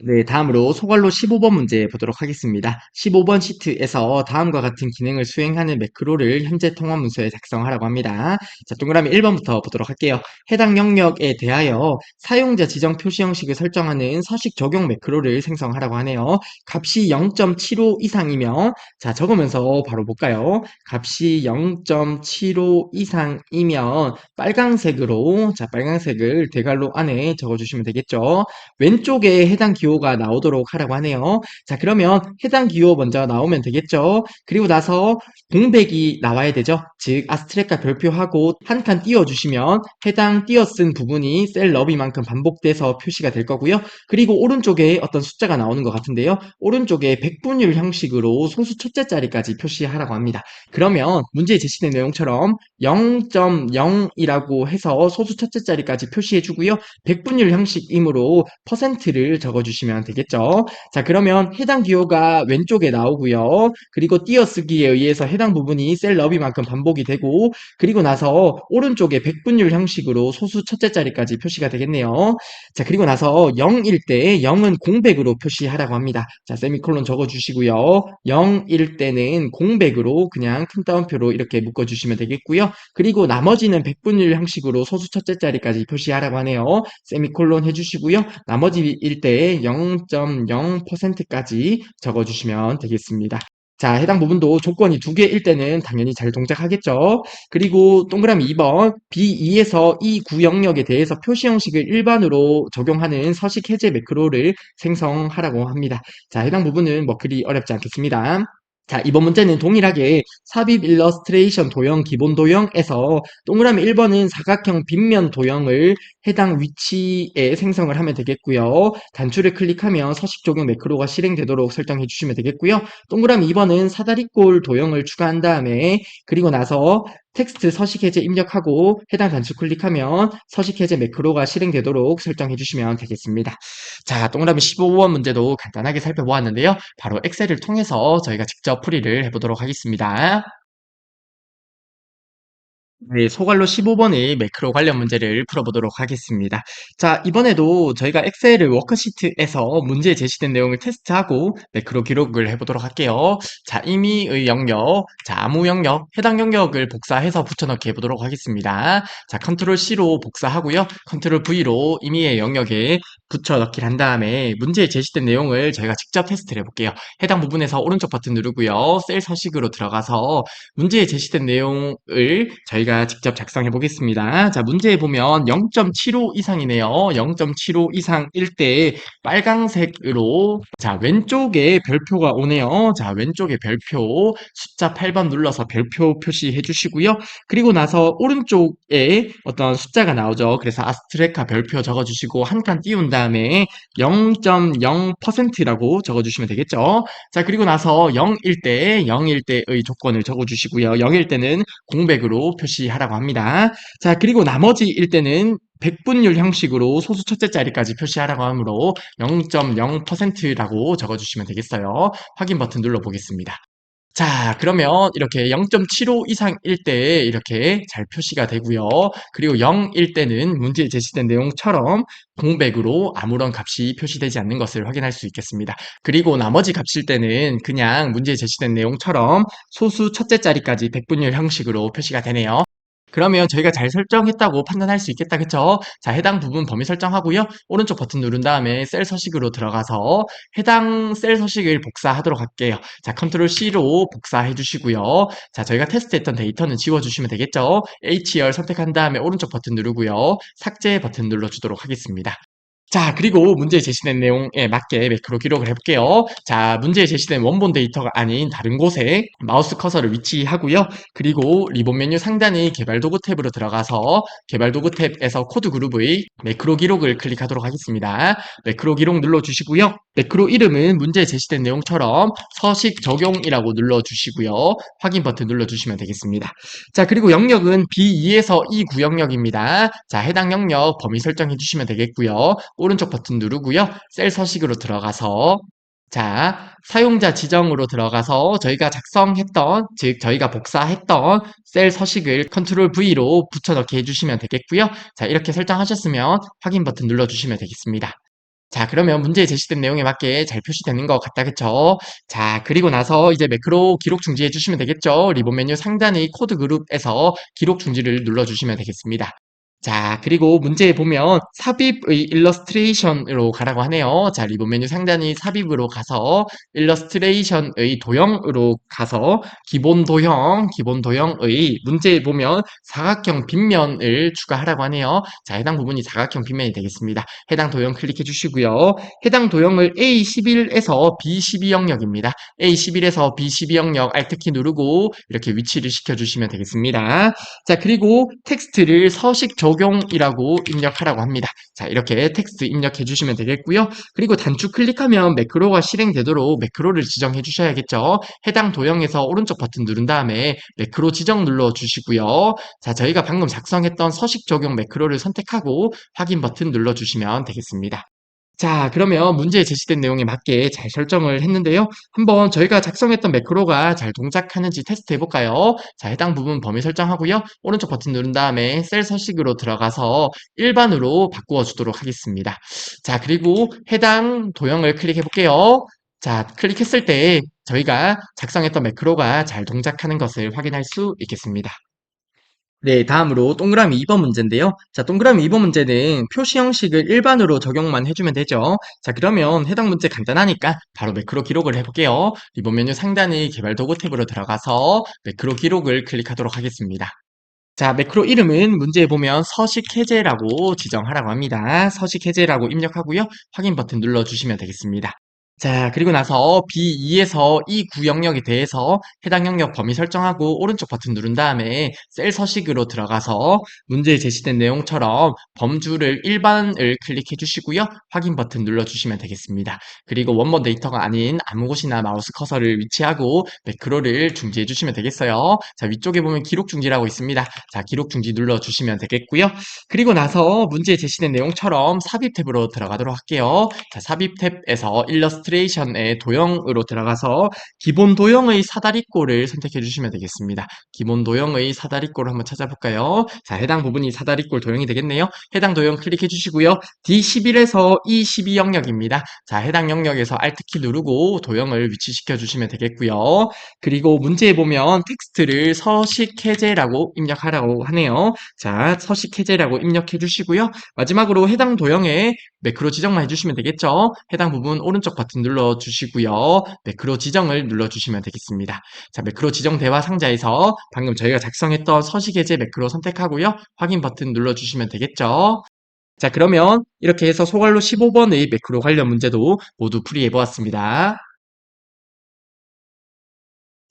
네, 다음으로 소갈로 15번 문제 보도록 하겠습니다. 15번 시트에서 다음과 같은 기능을 수행하는 매크로를 현재 통화 문서에 작성하라고 합니다. 자, 동그라미 1번부터 보도록 할게요. 해당 영역에 대하여 사용자 지정 표시 형식을 설정하는 서식 적용 매크로를 생성하라고 하네요. 값이 0.75 이상이면 자, 적으면서 바로 볼까요? 값이 0.75 이상이면 빨강색으로 자, 빨강색을 대괄호 안에 적어주시면 되겠죠. 왼쪽에 해당 기호가 나오도록 하라고 하네요. 자, 그러면 해당 기호 먼저 나오면 되겠죠. 그리고 나서 공백이 나와야 되죠. 즉 아스트레카 별표하고 한 칸 띄워주시면 해당 띄어 쓴 부분이 셀 너비만큼 반복돼서 표시가 될 거고요. 그리고 오른쪽에 어떤 숫자가 나오는 것 같은데요. 오른쪽에 백분율 형식으로 소수 첫째 자리까지 표시하라고 합니다. 그러면 문제에 제시된 내용처럼 0.0이라고 해서 소수 첫째 자리까지 표시해 주고요. 백분율 형식이므로 퍼센트를 적어주시면 되겠죠. 자, 그러면 해당 기호가 왼쪽에 나오고요. 그리고 띄어쓰기에 의해서 해당 부분이 셀 너비만큼 반복이 되고 그리고 나서 오른쪽에 백분율 형식으로 소수 첫째 자리까지 표시가 되겠네요. 자, 그리고 나서 0일 때 0은 공백으로 표시하라고 합니다. 자, 세미콜론 적어주시고요. 0일 때는 공백으로 그냥 큰 따옴표로 이렇게 묶어주시면 되겠고요. 그리고 나머지는 백분율 형식으로 소수 첫째 자리까지 표시하라고 하네요. 세미콜론 해주시고요. 나머지일 때 0.0%까지 적어주시면 되겠습니다. 자, 해당 부분도 조건이 두 개일 때는 당연히 잘 동작하겠죠. 그리고 동그라미 2번 B2에서 이 구영역에 대해서 표시 형식을 일반으로 적용하는 서식 해제 매크로를 생성하라고 합니다. 자, 해당 부분은 뭐 그리 어렵지 않겠습니다. 자, 이번 문제는 동일하게 삽입 일러스트레이션 도형 기본 도형에서 동그라미 1번은 사각형 빗면 도형을 해당 위치에 생성을 하면 되겠고요. 단추를 클릭하면 서식 적용 매크로가 실행되도록 설정해 주시면 되겠고요. 동그라미 2번은 사다리꼴 도형을 추가한 다음에 그리고 나서 텍스트 서식 해제 입력하고 해당 단추 클릭하면 서식 해제 매크로가 실행되도록 설정해 주시면 되겠습니다. 자, 동그라미 15번 문제도 간단하게 살펴보았는데요. 바로 엑셀을 통해서 저희가 직접 풀이를 해보도록 하겠습니다. 네, 소갈로 15번의 매크로 관련 문제를 풀어보도록 하겠습니다. 자, 이번에도 저희가 엑셀 워크시트에서 문제에 제시된 내용을 테스트하고 매크로 기록을 해보도록 할게요. 자, 임의의 영역, 자, 아무 영역, 해당 영역을 복사해서 붙여넣기 해보도록 하겠습니다. 자, 컨트롤 C로 복사하고요. 컨트롤 V로 임의의 영역에 붙여넣기를 한 다음에 문제에 제시된 내용을 저희가 직접 테스트를 해볼게요. 해당 부분에서 오른쪽 버튼 누르고요. 셀 서식으로 들어가서 문제에 제시된 내용을 저희가 직접 작성해 보겠습니다. 자, 문제에 보면 0.75 이상이네요. 0.75 이상일 때 빨강색으로 자, 왼쪽에 별표가 오네요. 자, 왼쪽에 별표 숫자 8번 눌러서 별표 표시해 주시고요. 그리고 나서 오른쪽에 어떤 숫자가 나오죠. 그래서 아스트레카 별표 적어 주시고 한 칸 띄운 다음에 0.0%라고 적어 주시면 되겠죠. 자, 그리고 나서 0일 때의 조건을 적어주시고요. 0일 때는 공백으로 표시하라고 합니다. 자, 그리고 나머지 일 때는 백분율 형식으로 소수 첫째 자리까지 표시하라고 하므로 0.0%라고 적어주시면 되겠어요. 확인 버튼 눌러보겠습니다. 자, 그러면 이렇게 0.75 이상일 때 이렇게 잘 표시가 되고요. 그리고 0일 때는 문제에 제시된 내용처럼 공백으로 아무런 값이 표시되지 않는 것을 확인할 수 있겠습니다. 그리고 나머지 값일 때는 그냥 문제에 제시된 내용처럼 소수 첫째 자리까지 백분율 형식으로 표시가 되네요. 그러면 저희가 잘 설정했다고 판단할 수 있겠다, 그쵸? 자, 해당 부분 범위 설정하고요. 오른쪽 버튼 누른 다음에 셀 서식으로 들어가서 해당 셀 서식을 복사하도록 할게요. 자, 컨트롤 C로 복사해 주시고요. 자, 저희가 테스트했던 데이터는 지워주시면 되겠죠? HR 선택한 다음에 오른쪽 버튼 누르고요. 삭제 버튼 눌러주도록 하겠습니다. 자, 그리고 문제에 제시된 내용에 맞게 매크로 기록을 해볼게요. 자, 문제에 제시된 원본 데이터가 아닌 다른 곳에 마우스 커서를 위치하고요. 그리고 리본 메뉴 상단의 개발 도구 탭으로 들어가서 개발 도구 탭에서 코드 그룹의 매크로 기록을 클릭하도록 하겠습니다. 매크로 기록 눌러주시고요. 매크로 이름은 문제에 제시된 내용처럼 서식 적용이라고 눌러주시고요. 확인 버튼 눌러주시면 되겠습니다. 자, 그리고 영역은 B2에서 E 구영역입니다. 자, 해당 영역 범위 설정해 주시면 되겠고요. 오른쪽 버튼 누르고요. 셀 서식으로 들어가서 자, 사용자 지정으로 들어가서 저희가 작성했던, 즉 저희가 복사했던 셀 서식을 컨트롤 V로 붙여넣기 해주시면 되겠고요. 자, 이렇게 설정하셨으면 확인 버튼 눌러주시면 되겠습니다. 자, 그러면 문제에 제시된 내용에 맞게 잘 표시되는 것 같다, 그쵸? 자, 그리고 나서 이제 매크로 기록 중지해 주시면 되겠죠? 리본 메뉴 상단의 코드 그룹에서 기록 중지를 눌러주시면 되겠습니다. 자, 그리고 문제에 보면 삽입의 일러스트레이션으로 가라고 하네요. 자, 리본 메뉴 상단의 삽입으로 가서 일러스트레이션의 도형으로 가서 기본 도형의 문제에 보면 사각형 빗면을 추가하라고 하네요. 자, 해당 부분이 사각형 빗면이 되겠습니다. 해당 도형 클릭해 주시고요. 해당 도형을 A11에서 B12 영역입니다. A11에서 B12 영역 Alt키 누르고 이렇게 위치를 시켜주시면 되겠습니다. 자, 그리고 텍스트를 서식 적용이라고 입력하라고 합니다. 자, 이렇게 텍스트 입력해 주시면 되겠고요. 그리고 단추 클릭하면 매크로가 실행되도록 매크로를 지정해 주셔야겠죠. 해당 도형에서 오른쪽 버튼 누른 다음에 매크로 지정 눌러 주시고요. 자, 저희가 방금 작성했던 서식 적용 매크로를 선택하고 확인 버튼 눌러 주시면 되겠습니다. 자, 그러면 문제에 제시된 내용에 맞게 잘 설정을 했는데요. 한번 저희가 작성했던 매크로가 잘 동작하는지 테스트 해볼까요? 자, 해당 부분 범위 설정하고요. 오른쪽 버튼 누른 다음에 셀 서식으로 들어가서 일반으로 바꾸어 주도록 하겠습니다. 자, 그리고 해당 도형을 클릭해 볼게요. 자, 클릭했을 때 저희가 작성했던 매크로가 잘 동작하는 것을 확인할 수 있겠습니다. 네, 다음으로 동그라미 2번 문제인데요. 자, 동그라미 2번 문제는 표시 형식을 일반으로 적용만 해주면 되죠. 자, 그러면 해당 문제 간단하니까 바로 매크로 기록을 해볼게요. 이번 메뉴 상단의 개발 도구 탭으로 들어가서 매크로 기록을 클릭하도록 하겠습니다. 자, 매크로 이름은 문제에 보면 서식 해제라고 지정하라고 합니다. 서식 해제라고 입력하고요. 확인 버튼 눌러주시면 되겠습니다. 자, 그리고 나서 B2에서 이 구영역에 대해서 해당 영역 범위 설정하고 오른쪽 버튼 누른 다음에 셀 서식으로 들어가서 문제에 제시된 내용처럼 범주를 일반을 클릭해 주시고요. 확인 버튼 눌러주시면 되겠습니다. 그리고 원본 데이터가 아닌 아무 곳이나 마우스 커서를 위치하고 매크로를 중지해 주시면 되겠어요. 자, 위쪽에 보면 기록 중지라고 있습니다. 자, 기록 중지 눌러주시면 되겠고요. 그리고 나서 문제에 제시된 내용처럼 삽입 탭으로 들어가도록 할게요. 자, 삽입 탭에서 일러스트레이션의 도형으로 들어가서 기본 도형의 사다리꼴을 선택해 주시면 되겠습니다. 기본 도형의 사다리꼴을 한번 찾아볼까요? 자, 해당 부분이 사다리꼴 도형이 되겠네요. 해당 도형 클릭해 주시고요. D11에서 E12 영역입니다. 자, 해당 영역에서 Alt키 누르고 도형을 위치시켜 주시면 되겠고요. 그리고 문제에 보면 텍스트를 서식 해제라고 입력하라고 하네요. 자, 서식 해제라고 입력해 주시고요. 마지막으로 해당 도형에 매크로 지정만 해주시면 되겠죠. 해당 부분 오른쪽 버튼 눌러주시고요. 매크로 지정을 눌러주시면 되겠습니다. 자, 매크로 지정 대화 상자에서 방금 저희가 작성했던 서식 해제 매크로 선택하고요. 확인 버튼 눌러주시면 되겠죠. 자, 그러면 이렇게 해서 소갈로 15번의 매크로 관련 문제도 모두 풀이해 보았습니다.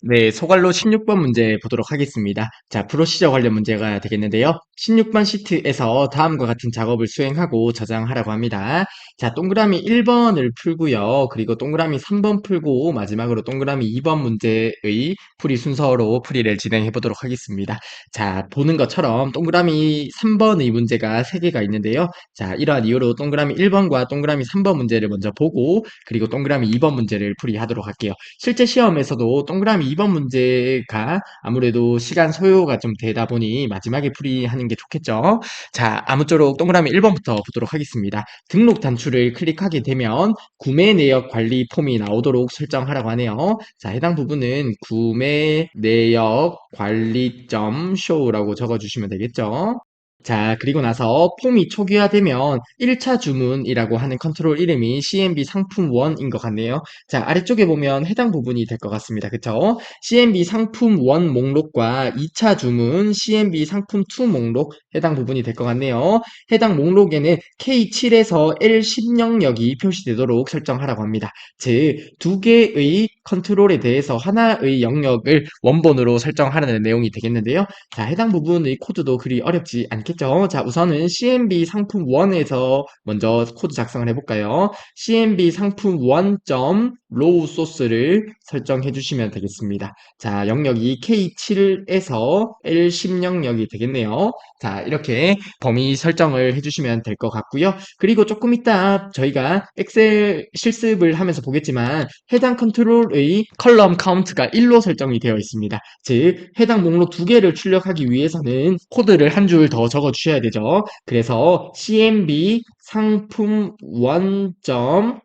네, 소갈로 16번 문제 보도록 하겠습니다. 자, 프로시저 관련 문제가 되겠는데요. 16번 시트에서 다음과 같은 작업을 수행하고 저장하라고 합니다. 자, 동그라미 1번을 풀고요. 그리고 동그라미 3번 풀고 마지막으로 동그라미 2번 문제의 풀이 순서로 풀이를 진행해 보도록 하겠습니다. 자, 보는 것처럼 동그라미 3번의 문제가 3개가 있는데요. 자, 이러한 이유로 동그라미 1번과 동그라미 3번 문제를 먼저 보고 그리고 동그라미 2번 문제를 풀이하도록 할게요. 실제 시험에서도 동그라미 2번 문제가 아무래도 시간 소요가 좀 되다 보니 마지막에 풀이하는 게 좋겠죠. 자, 아무쪼록 동그라미 1번부터 보도록 하겠습니다. 등록 단추를 클릭하게 되면 구매 내역 관리 폼이 나오도록 설정하라고 하네요. 자, 해당 부분은 구매 내역 관리점 show라고 적어주시면 되겠죠. 자, 그리고 나서 폼이 초기화되면 1차 주문이라고 하는 컨트롤 이름이 CMB 상품 1인 것 같네요. 자, 아래쪽에 보면 해당 부분이 될 것 같습니다. 그쵸? CMB 상품 1 목록과 2차 주문 CMB 상품 2 목록 해당 부분이 될 것 같네요. 해당 목록에는 K7에서 L10 영역이 표시되도록 설정하라고 합니다. 즉, 두 개의 컨트롤에 대해서 하나의 영역을 원본으로 설정하라는 내용이 되겠는데요. 자, 해당 부분의 코드도 그리 어렵지 않겠죠? 자, 우선은 CMB 상품 1에서 먼저 코드 작성을 해볼까요? CMB 상품 1.row source를 설정해 주시면 되겠습니다. 자, 영역이 K7에서 L10 영역이 되겠네요. 자, 이렇게 범위 설정을 해주시면 될 것 같고요. 그리고 조금 이따 저희가 엑셀 실습을 하면서 보겠지만 해당 컨트롤의 컬럼 카운트가 1로 설정이 되어 있습니다. 즉, 해당 목록 두 개를 출력하기 위해서는 코드를 한 줄 더 적어 주셔야 되죠. 그래서 CMB 상품 1.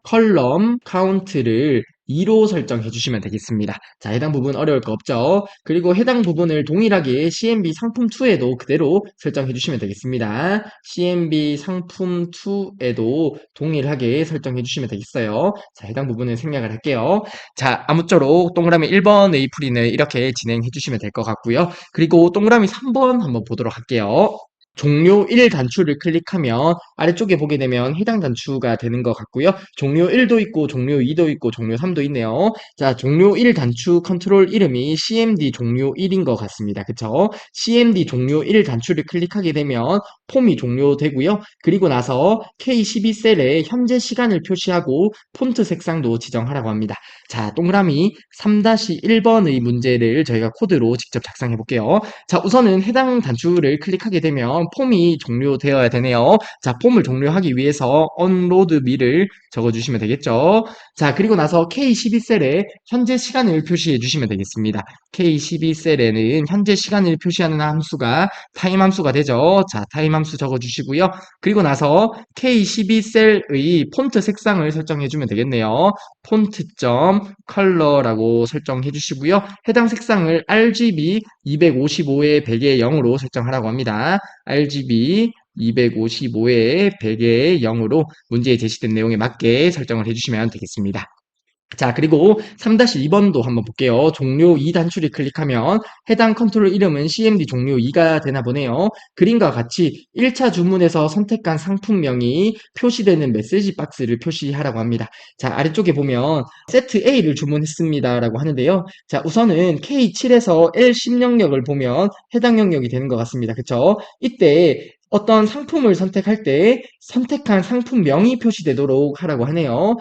컬럼 카운트를 2로 설정해 주시면 되겠습니다. 자, 해당 부분 어려울 거 없죠? 그리고 해당 부분을 동일하게 CMB 상품 2에도 그대로 설정해 주시면 되겠습니다. CMB 상품 2에도 동일하게 설정해 주시면 되겠어요. 자, 해당 부분은 생략을 할게요. 자, 아무쪼록 동그라미 1번의 풀이는 이렇게 진행해 주시면 될 것 같고요. 그리고 동그라미 3번 한번 보도록 할게요. 종료 1 단추를 클릭하면 아래쪽에 보게 되면 해당 단추가 되는 것 같고요. 종료 1도 있고 종료 2도 있고 종료 3도 있네요. 자, 종료 1 단추 컨트롤 이름이 CMD 종료 1인 것 같습니다. 그쵸? CMD 종료 1 단추를 클릭하게 되면 폼이 종료되고요. 그리고 나서 K12 셀에 현재 시간을 표시하고 폰트 색상도 지정하라고 합니다. 자, 동그라미 3-1번의 문제를 저희가 코드로 직접 작성해 볼게요. 자, 우선은 해당 단추를 클릭하게 되면 그러면 폼이 종료되어야 되네요. 자, 폼을 종료하기 위해서 unload me를 적어주시면 되겠죠. 자, 그리고 나서 K12셀에 현재 시간을 표시해 주시면 되겠습니다. K12셀에는 현재 시간을 표시하는 함수가 타임 함수가 되죠. 자, 타임 함수 적어주시고요. 그리고 나서 K12셀의 폰트 색상을 설정해 주면 되겠네요. 폰트.점 컬러라고 설정해 주시고요. 해당 색상을 RGB 255의 100의 0으로 설정하라고 합니다. RGB 255의 100의 0으로 문제에 제시된 내용에 맞게 설정을 해주시면 되겠습니다. 자, 그리고 3-2번도 한번 볼게요. 종료 2 단추를 클릭하면 해당 컨트롤 이름은 CMD 종료 2가 되나 보네요. 그림과 같이 1차 주문에서 선택한 상품명이 표시되는 메시지 박스를 표시하라고 합니다. 자, 아래쪽에 보면 세트 A를 주문했습니다라고 하는데요. 자, 우선은 K7에서 L10 영역을 보면 해당 영역이 되는 것 같습니다. 그쵸? 이때 어떤 상품을 선택할 때 선택한 상품명이 표시되도록 하라고 하네요.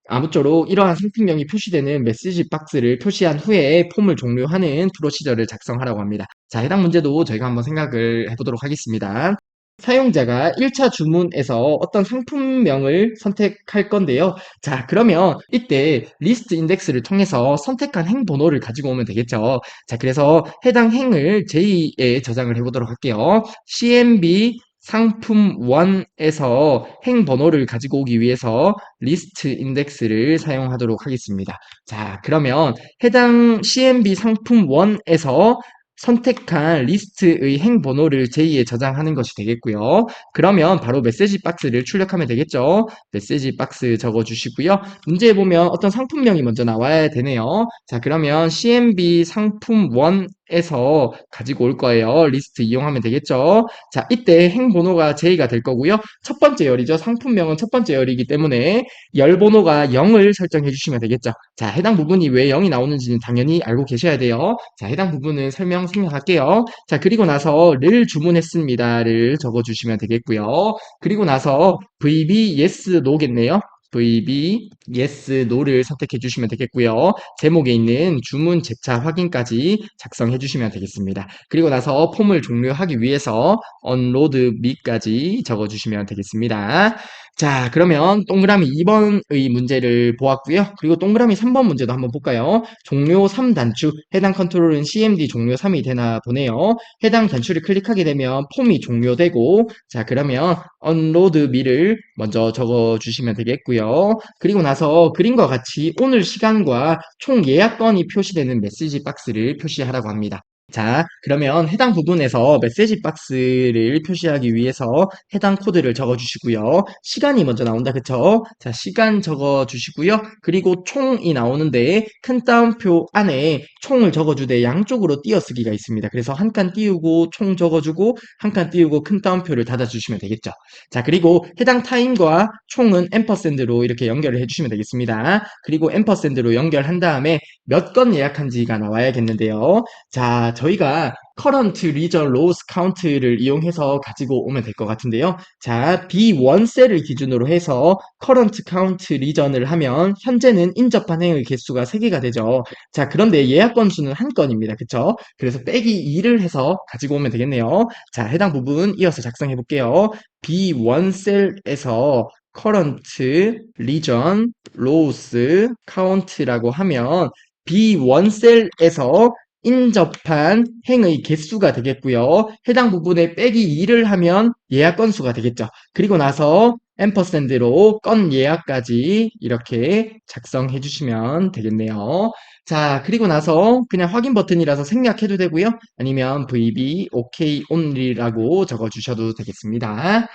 아무쪼록 이러한 상품명이 표시되는 메시지 박스를 표시한 후에 폼을 종료하는 프로시저를 작성하라고 합니다. 자, 해당 문제도 저희가 한번 생각을 해보도록 하겠습니다. 사용자가 1차 주문에서 어떤 상품명을 선택할 건데요. 자, 그러면 이때 리스트 인덱스를 통해서 선택한 행 번호를 가지고 오면 되겠죠. 자, 그래서 해당 행을 J에 저장을 해보도록 할게요. CMB 상품 1에서 행 번호를 가지고 오기 위해서 리스트 인덱스를 사용하도록 하겠습니다. 자, 그러면 해당 CMB 상품 1에서 선택한 리스트의 행 번호를 J에 저장하는 것이 되겠고요. 그러면 바로 메시지 박스를 출력하면 되겠죠. 메시지 박스 적어주시고요. 문제에 보면 어떤 상품명이 먼저 나와야 되네요. 자, 그러면 CMB 상품 1에서 가지고 올 거예요. 리스트 이용하면 되겠죠. 자, 이때 행 번호가 J가 될 거고요. 첫 번째 열이죠. 상품명은 첫 번째 열이기 때문에 열 번호가 0을 설정해 주시면 되겠죠. 자, 해당 부분이 왜 0이 나오는지는 당연히 알고 계셔야 돼요. 자, 해당 부분은 설명 생략할게요. 자, 그리고 나서 를 주문했습니다를 적어주시면 되겠고요. 그리고 나서 VB yes no겠네요. VB yes no를 선택해 주시면 되겠고요. 제목에 있는 주문 재차 확인까지 작성해 주시면 되겠습니다. 그리고 나서 폼을 종료하기 위해서 unload me까지 적어 주시면 되겠습니다. 자, 그러면 동그라미 2번의 문제를 보았고요. 그리고 동그라미 3번 문제도 한번 볼까요? 종료 3단추, 해당 컨트롤은 CMD 종료 3이 되나 보네요. 해당 단추를 클릭하게 되면 폼이 종료되고, 자, 그러면 unload me를 먼저 적어 주시면 되겠고요. 그리고 나서 그림과 같이 오늘 시간과 총 예약 건이 표시되는 메시지 박스를 표시하라고 합니다. 자, 그러면 해당 부분에서 메시지 박스를 표시하기 위해서 해당 코드를 적어주시고요. 시간이 먼저 나온다, 그쵸? 자, 시간 적어주시고요. 그리고 총이 나오는데 큰 따옴표 안에 총을 적어주되 양쪽으로 띄어쓰기가 있습니다. 그래서 한 칸 띄우고 총 적어주고 한 칸 띄우고 큰 따옴표를 닫아주시면 되겠죠. 자, 그리고 해당 타임과 총은 앰퍼샌드로 이렇게 연결을 해주시면 되겠습니다. 그리고 앰퍼샌드로 연결한 다음에 몇 건 예약한지가 나와야겠는데요. 자, 저희가 current region loss count를 이용해서 가지고 오면 될 것 같은데요. 자, B1셀을 기준으로 해서 current count region을 하면 현재는 인접한 행의 개수가 3개가 되죠. 자, 그런데 예약 건수는 한 건입니다. 그쵸? 그래서 빼기 2를 해서 가지고 오면 되겠네요. 자, 해당 부분 이어서 작성해 볼게요. B1셀에서 current region loss count라고 하면 B1셀에서 인접한 행의 개수가 되겠고요. 해당 부분에 빼기 2를 하면 예약 건수가 되겠죠. 그리고 나서 앰퍼샌드로 건 예약까지 이렇게 작성해 주시면 되겠네요. 자, 그리고 나서 그냥 확인 버튼이라서 생략해도 되고요. 아니면 VB OK only라고 적어 주셔도 되겠습니다.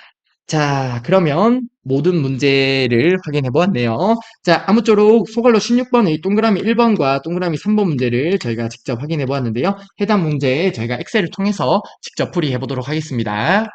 자, 그러면 모든 문제를 확인해 보았네요. 자, 아무쪼록 소갈로 16번의 동그라미 1번과 동그라미 3번 문제를 저희가 직접 확인해 보았는데요. 해당 문제 저희가 엑셀을 통해서 직접 풀이해 보도록 하겠습니다.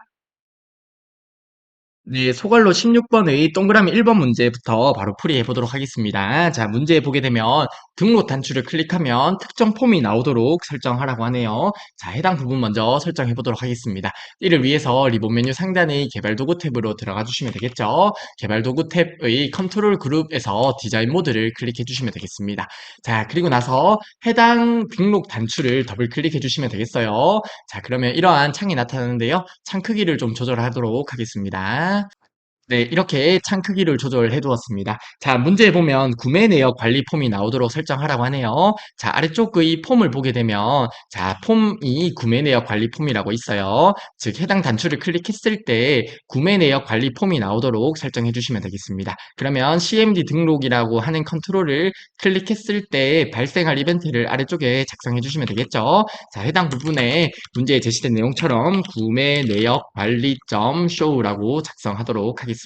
네, 소갈로 16번의 동그라미 1번 문제부터 바로 풀이해 보도록 하겠습니다. 자, 문제 보게 되면 등록 단추를 클릭하면 특정 폼이 나오도록 설정하라고 하네요. 자, 해당 부분 먼저 설정해 보도록 하겠습니다. 이를 위해서 리본 메뉴 상단의 개발 도구 탭으로 들어가 주시면 되겠죠. 개발 도구 탭의 컨트롤 그룹에서 디자인 모드를 클릭해 주시면 되겠습니다. 자, 그리고 나서 해당 등록 단추를 더블 클릭해 주시면 되겠어요. 자, 그러면 이러한 창이 나타나는데요. 창 크기를 좀 조절하도록 하겠습니다. 네, 이렇게 창 크기를 조절해 두었습니다. 자, 문제에 보면 구매 내역 관리 폼이 나오도록 설정하라고 하네요. 자, 아래쪽의 폼을 보게 되면 자, 폼이 구매 내역 관리 폼이라고 있어요. 즉, 해당 단추를 클릭했을 때 구매 내역 관리 폼이 나오도록 설정해 주시면 되겠습니다. 그러면 CMD 등록이라고 하는 컨트롤을 클릭했을 때 발생할 이벤트를 아래쪽에 작성해 주시면 되겠죠. 자, 해당 부분에 문제에 제시된 내용처럼 구매 내역 관리점 show라고 작성하도록 하겠습니다.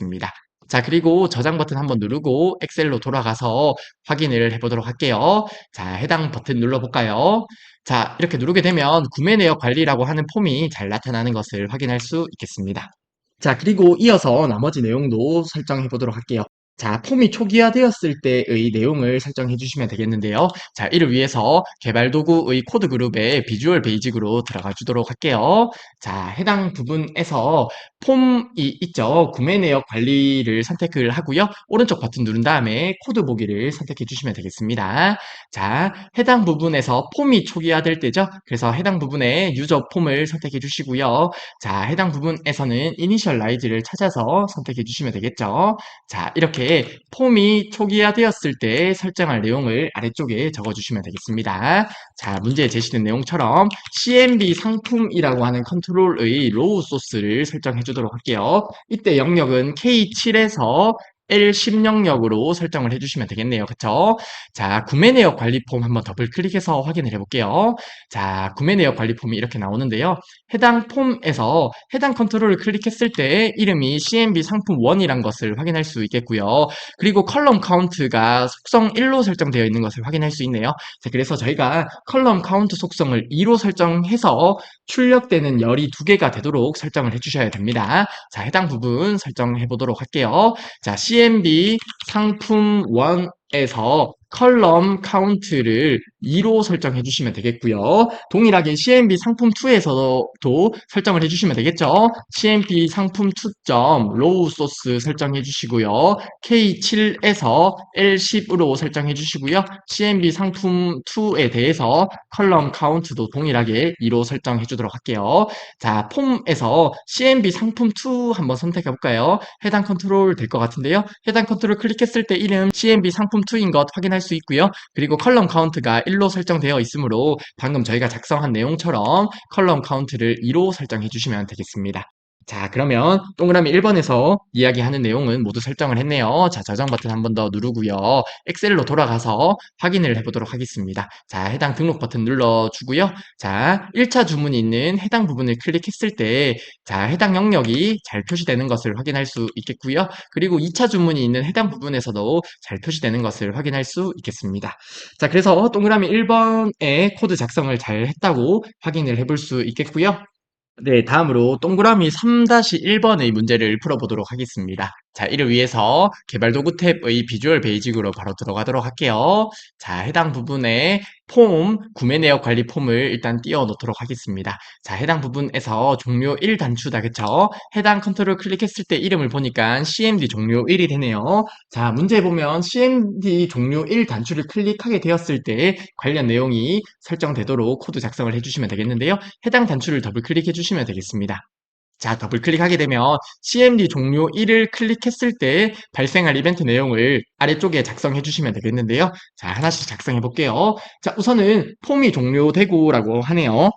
자, 그리고 저장 버튼 한번 누르고 엑셀로 돌아가서 확인을 해보도록 할게요. 자, 해당 버튼 눌러볼까요? 자, 이렇게 누르게 되면 구매 내역 관리라고 하는 폼이 잘 나타나는 것을 확인할 수 있겠습니다. 자, 그리고 이어서 나머지 내용도 설정해 보도록 할게요. 자, 폼이 초기화되었을 때의 내용을 설정해 주시면 되겠는데요. 자, 이를 위해서 개발 도구의 코드 그룹에 비주얼 베이직으로 들어가 주도록 할게요. 자, 해당 부분에서 폼이 있죠. 구매 내역 관리를 선택을 하고요. 오른쪽 버튼 누른 다음에 코드 보기를 선택해 주시면 되겠습니다. 자, 해당 부분에서 폼이 초기화될 때죠. 그래서 해당 부분에 유저 폼을 선택해 주시고요. 자, 해당 부분에서는 이니셜라이즈를 찾아서 선택해 주시면 되겠죠. 자, 이렇게 폼이 초기화되었을 때 설정할 내용을 아래쪽에 적어주시면 되겠습니다. 자, 문제에 제시된 내용처럼 CMB 상품이라고 하는 컨트롤의 로우 소스를 설정해 주도록 할게요. 이때 영역은 K7에서 L10 영역으로 설정을 해주시면 되겠네요. 그쵸? 자, 구매 내역 관리 폼 한번 더블 클릭해서 확인을 해볼게요. 자, 구매 내역 관리 폼이 이렇게 나오는데요. 해당 폼에서 해당 컨트롤을 클릭했을 때 이름이 CMB 상품 1이란 것을 확인할 수 있겠고요. 그리고 컬럼 카운트가 속성 1로 설정되어 있는 것을 확인할 수 있네요. 자, 그래서 저희가 컬럼 카운트 속성을 2로 설정해서 출력되는 열이 2개가 되도록 설정을 해주셔야 됩니다. 자, 해당 부분 설정해 보도록 할게요. 자, CMB 상품 1에서 컬럼 카운트를 2로 설정해 주시면 되겠고요. 동일하게 CMB 상품 2에서도 설정을 해주시면 되겠죠. CMB 상품 2점 로우 소스 설정해 주시고요. K7에서 L10으로 설정해 주시고요. CMB 상품 2에 대해서 컬럼 카운트도 동일하게 2로 설정해 주도록 할게요. 자, 폼에서 CMB 상품 2 한번 선택해 볼까요? 해당 컨트롤 될 것 같은데요. 해당 컨트롤 클릭했을 때 이름 CMB 상품 2인 것 확인할 수 있고요. 그리고 컬럼 카운트가 1로 설정되어 있으므로 방금 저희가 작성한 내용처럼 컬럼 카운트를 2로 설정해 주시면 되겠습니다. 자, 그러면 동그라미 1번에서 이야기하는 내용은 모두 설정을 했네요. 자, 저장 버튼 한 번 더 누르고요. 엑셀로 돌아가서 확인을 해보도록 하겠습니다. 자, 해당 등록 버튼 눌러주고요. 자, 1차 주문이 있는 해당 부분을 클릭했을 때 자, 해당 영역이 잘 표시되는 것을 확인할 수 있겠고요. 그리고 2차 주문이 있는 해당 부분에서도 잘 표시되는 것을 확인할 수 있겠습니다. 자, 그래서 동그라미 1번의 코드 작성을 잘 했다고 확인을 해볼 수 있겠고요. 네, 다음으로 동그라미 3-1번의 문제를 풀어보도록 하겠습니다. 자, 이를 위해서 개발 도구 탭의 비주얼 베이직으로 바로 들어가도록 할게요. 자, 해당 부분에 폼, 구매 내역 관리 폼을 일단 띄워 놓도록 하겠습니다. 자, 해당 부분에서 종료 1 단추다, 그쵸? 해당 컨트롤 클릭했을 때 이름을 보니까 CMD 종료 1이 되네요. 자, 문제 보면 CMD 종료 1 단추를 클릭하게 되었을 때 관련 내용이 설정되도록 코드 작성을 해주시면 되겠는데요. 해당 단추를 더블 클릭해 주시면 되겠습니다. 자, 더블 클릭하게 되면 CMD 종료 1을 클릭했을 때 발생할 이벤트 내용을 아래쪽에 작성해 주시면 되겠는데요. 자, 하나씩 작성해 볼게요. 자, 우선은 폼이 종료되고라고 하네요.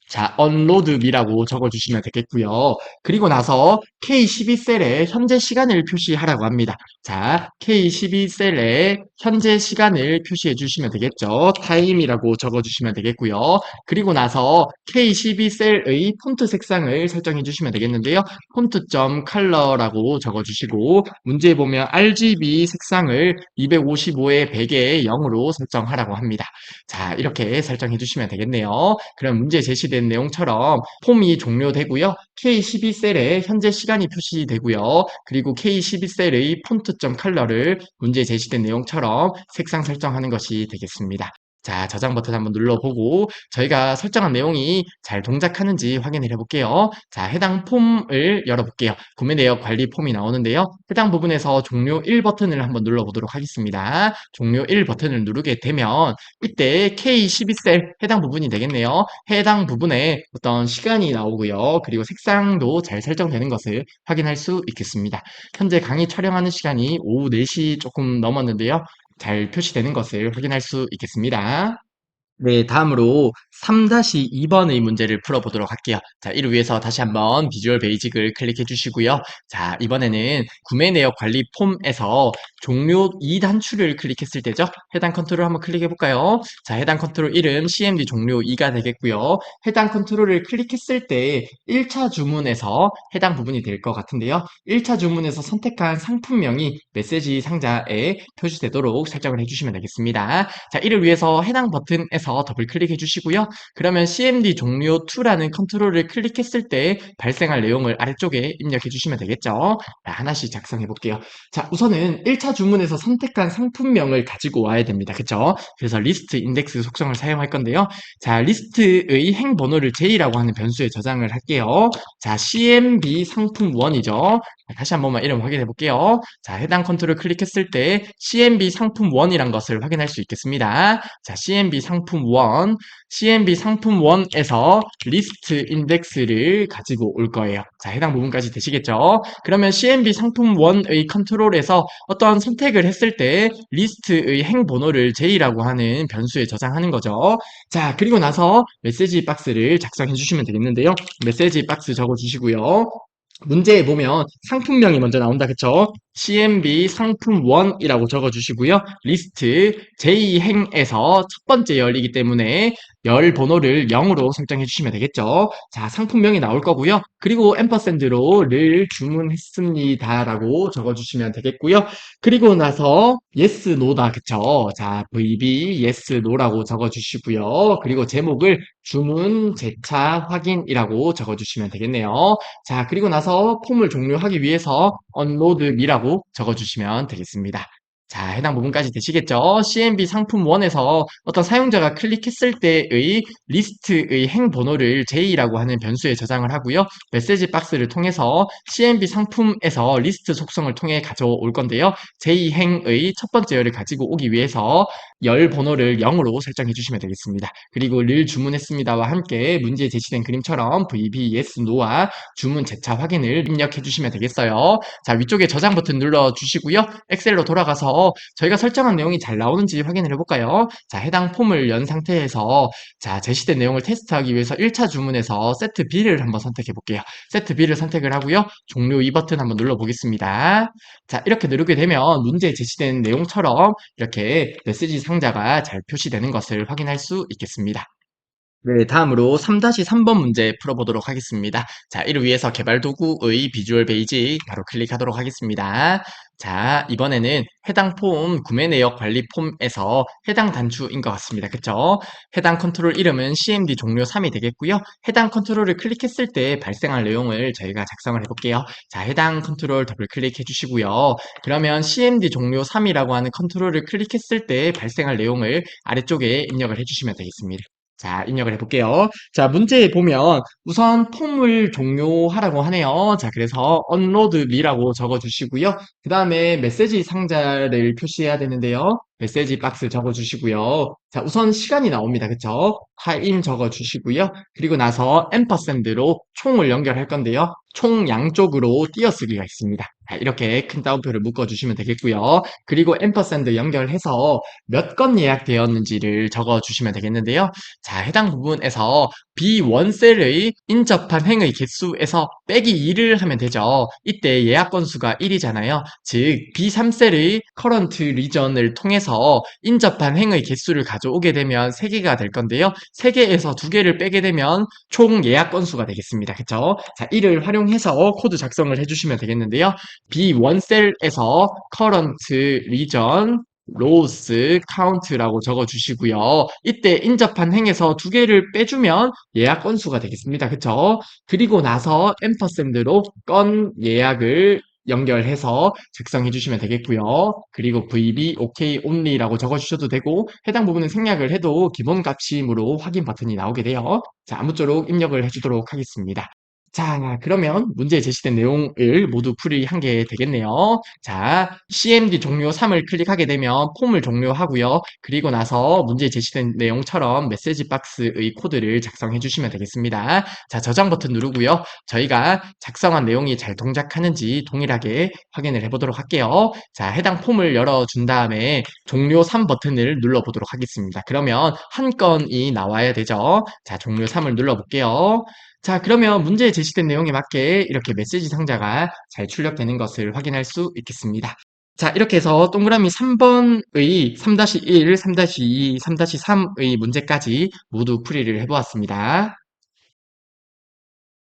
자, unload이라고 적어주시면 되겠고요. 그리고 나서 K12셀에 현재 시간을 표시하라고 합니다. 자, K12셀에 현재 시간을 표시해 주시면 되겠죠. time이라고 적어주시면 되겠고요. 그리고 나서 K12셀의 폰트 색상을 설정해 주시면 되겠는데요. 폰트.color라고 적어주시고 문제에 보면 RGB 색상을 255에 100에 0으로 설정하라고 합니다. 자, 이렇게 설정해 주시면 되겠네요. 그럼 문제 제시된 제시된 내용처럼 폼이 종료되고요. K12셀에 현재 시간이 표시되고요. 그리고 K12셀의 폰트점 컬러를 문제에 제시된 내용처럼 색상 설정하는 것이 되겠습니다. 자, 저장 버튼 한번 눌러보고 저희가 설정한 내용이 잘 동작하는지 확인을 해볼게요. 자, 해당 폼을 열어볼게요. 구매 내역 관리 폼이 나오는데요. 해당 부분에서 종료 1 버튼을 한번 눌러보도록 하겠습니다. 종료 1 버튼을 누르게 되면 이때 K12셀 해당 부분이 되겠네요. 해당 부분에 어떤 시간이 나오고요. 그리고 색상도 잘 설정되는 것을 확인할 수 있겠습니다. 현재 강의 촬영하는 시간이 오후 4시 조금 넘었는데요. 잘 표시되는 것을 확인할 수 있겠습니다. 네, 다음으로 3-2번의 문제를 풀어보도록 할게요. 자, 이를 위해서 다시 한번 비주얼 베이직을 클릭해 주시고요. 자, 이번에는 구매 내역 관리 폼에서 종료 2단추를 클릭했을 때죠. 해당 컨트롤 한번 클릭해 볼까요? 자, 해당 컨트롤 이름 CMD 종료 2가 되겠고요. 해당 컨트롤을 클릭했을 때 1차 주문에서 해당 부분이 될 것 같은데요. 1차 주문에서 선택한 상품명이 메시지 상자에 표시되도록 설정을 해주시면 되겠습니다. 자, 이를 위해서 해당 버튼에서 더블 클릭해 주시고요. 그러면 CMD 종료 2라는 컨트롤을 클릭했을 때 발생할 내용을 아래쪽에 입력해 주시면 되겠죠. 자, 하나씩 작성해 볼게요. 자, 우선은 1차 주문에서 선택한 상품명을 가지고 와야 됩니다. 그쵸? 그래서 리스트 인덱스 속성을 사용할 건데요. 자, 리스트의 행 번호를 J라고 하는 변수에 저장을 할게요. 자, CMB 상품 1이죠. 다시 한 번만 이름 확인해 볼게요. 자, 해당 컨트롤 클릭했을 때 CMB 상품 1이란 것을 확인할 수 있겠습니다. 자, CMB 상품 1, CMB 상품 1에서 리스트 인덱스를 가지고 올 거예요. 자, 해당 부분까지 되시겠죠? 그러면 CMB 상품 1의 컨트롤에서 어떤 선택을 했을 때 리스트의 행 번호를 J라고 하는 변수에 저장하는 거죠. 자, 그리고 나서 메시지 박스를 작성해 주시면 되겠는데요. 메시지 박스 적어 주시고요. 문제에 보면 상품명이 먼저 나온다. 그쵸? CMB 상품 1이라고 적어주시고요. 리스트 J행에서 첫 번째 열이기 때문에 열 번호를 0으로 설정해 주시면 되겠죠. 자, 상품명이 나올 거고요. 그리고 앰퍼샌드로 를 주문했습니다 라고 적어주시면 되겠고요. 그리고 나서 yes, no다. 그쵸? 자, VB yes, no라고 적어주시고요. 그리고 제목을 주문 재차 확인이라고 적어주시면 되겠네요. 자, 그리고 나서 폼을 종료하기 위해서 unload me라고 적어주시면 되겠습니다. 자, 해당 부분까지 되시겠죠? CMB 상품 1에서 어떤 사용자가 클릭했을 때의 리스트의 행 번호를 J라고 하는 변수에 저장을 하고요. 메시지 박스를 통해서 CMB 상품에서 리스트 속성을 통해 가져올 건데요. J행의 첫 번째 열을 가지고 오기 위해서 열 번호를 0으로 설정해 주시면 되겠습니다. 그리고 를 주문했습니다와 함께 문제에 제시된 그림처럼 VB, yes, no와 주문 재차 확인을 입력해 주시면 되겠어요. 자, 위쪽에 저장 버튼 눌러 주시고요. 엑셀로 돌아가서 저희가 설정한 내용이 잘 나오는지 확인을 해볼까요? 자, 해당 폼을 연 상태에서 자, 제시된 내용을 테스트하기 위해서 1차 주문에서 세트 B를 한번 선택해 볼게요. 세트 B를 선택을 하고요. 종료 이 버튼 한번 눌러 보겠습니다. 자, 이렇게 누르게 되면 문제에 제시된 내용처럼 이렇게 메시지 상자가 잘 표시되는 것을 확인할 수 있겠습니다. 네, 다음으로 3-3번 문제 풀어보도록 하겠습니다. 자, 이를 위해서 개발 도구의 비주얼 베이직 바로 클릭하도록 하겠습니다. 자, 이번에는 해당 폼 구매 내역 관리 폼에서 해당 단추인 것 같습니다. 그쵸? 해당 컨트롤 이름은 CMD 종료 3이 되겠고요. 해당 컨트롤을 클릭했을 때 발생할 내용을 저희가 작성을 해볼게요. 자, 해당 컨트롤 더블 클릭해 주시고요. 그러면 CMD 종료 3이라고 하는 컨트롤을 클릭했을 때 발생할 내용을 아래쪽에 입력을 해주시면 되겠습니다. 자, 입력을 해볼게요. 자, 문제에 보면 우선 폼을 종료하라고 하네요. 자, 그래서 unload me라고 적어주시고요. 그 다음에 메시지 상자를 표시해야 되는데요. 메시지 박스 적어주시고요. 자, 우선 시간이 나옵니다. 그쵸? 타임 적어주시고요. 그리고 나서 앰퍼샌드로 총을 연결할 건데요. 총 양쪽으로 띄어쓰기가 있습니다. 자, 이렇게 큰 따옴표를 묶어주시면 되겠고요. 그리고 앰퍼샌드 연결해서 몇 건 예약되었는지를 적어주시면 되겠는데요. 자, 해당 부분에서 B1셀의 인접한 행의 개수에서 빼기 2를 하면 되죠. 이때 예약 건수가 1이잖아요. 즉 B3셀의 current region을 통해서 인접한 행의 개수를 가져오게 되면 3개가 될 건데요. 3개에서 2개를 빼게 되면 총 예약 건수가 되겠습니다. 그쵸? 자, 이를 활용해서 코드 작성을 해주시면 되겠는데요. B1셀에서 current region 로스 카운트라고 적어주시고요. 이때 인접한 행에서 두 개를 빼주면 예약 건수가 되겠습니다. 그쵸? 그리고 나서 앰퍼샌드로 건 예약을 연결해서 작성해 주시면 되겠고요. 그리고 VB OK only라고 적어주셔도 되고 해당 부분은 생략을 해도 기본 값임으로 확인 버튼이 나오게 돼요. 자, 아무쪼록 입력을 해주도록 하겠습니다. 자, 그러면 문제에 제시된 내용을 모두 풀이한 게 되겠네요. 자, CMD 종료 3을 클릭하게 되면 폼을 종료하고요. 그리고 나서 문제에 제시된 내용처럼 메시지 박스의 코드를 작성해 주시면 되겠습니다. 자, 저장 버튼 누르고요. 저희가 작성한 내용이 잘 동작하는지 동일하게 확인을 해보도록 할게요. 자, 해당 폼을 열어준 다음에 종료 3 버튼을 눌러보도록 하겠습니다. 그러면 한 건이 나와야 되죠. 자, 종료 3을 눌러볼게요. 자, 그러면 문제에 제시된 내용에 맞게 이렇게 메시지 상자가 잘 출력되는 것을 확인할 수 있겠습니다. 자, 이렇게 해서 동그라미 3번의 3-1, 3-2, 3-3의 문제까지 모두 풀이를 해보았습니다.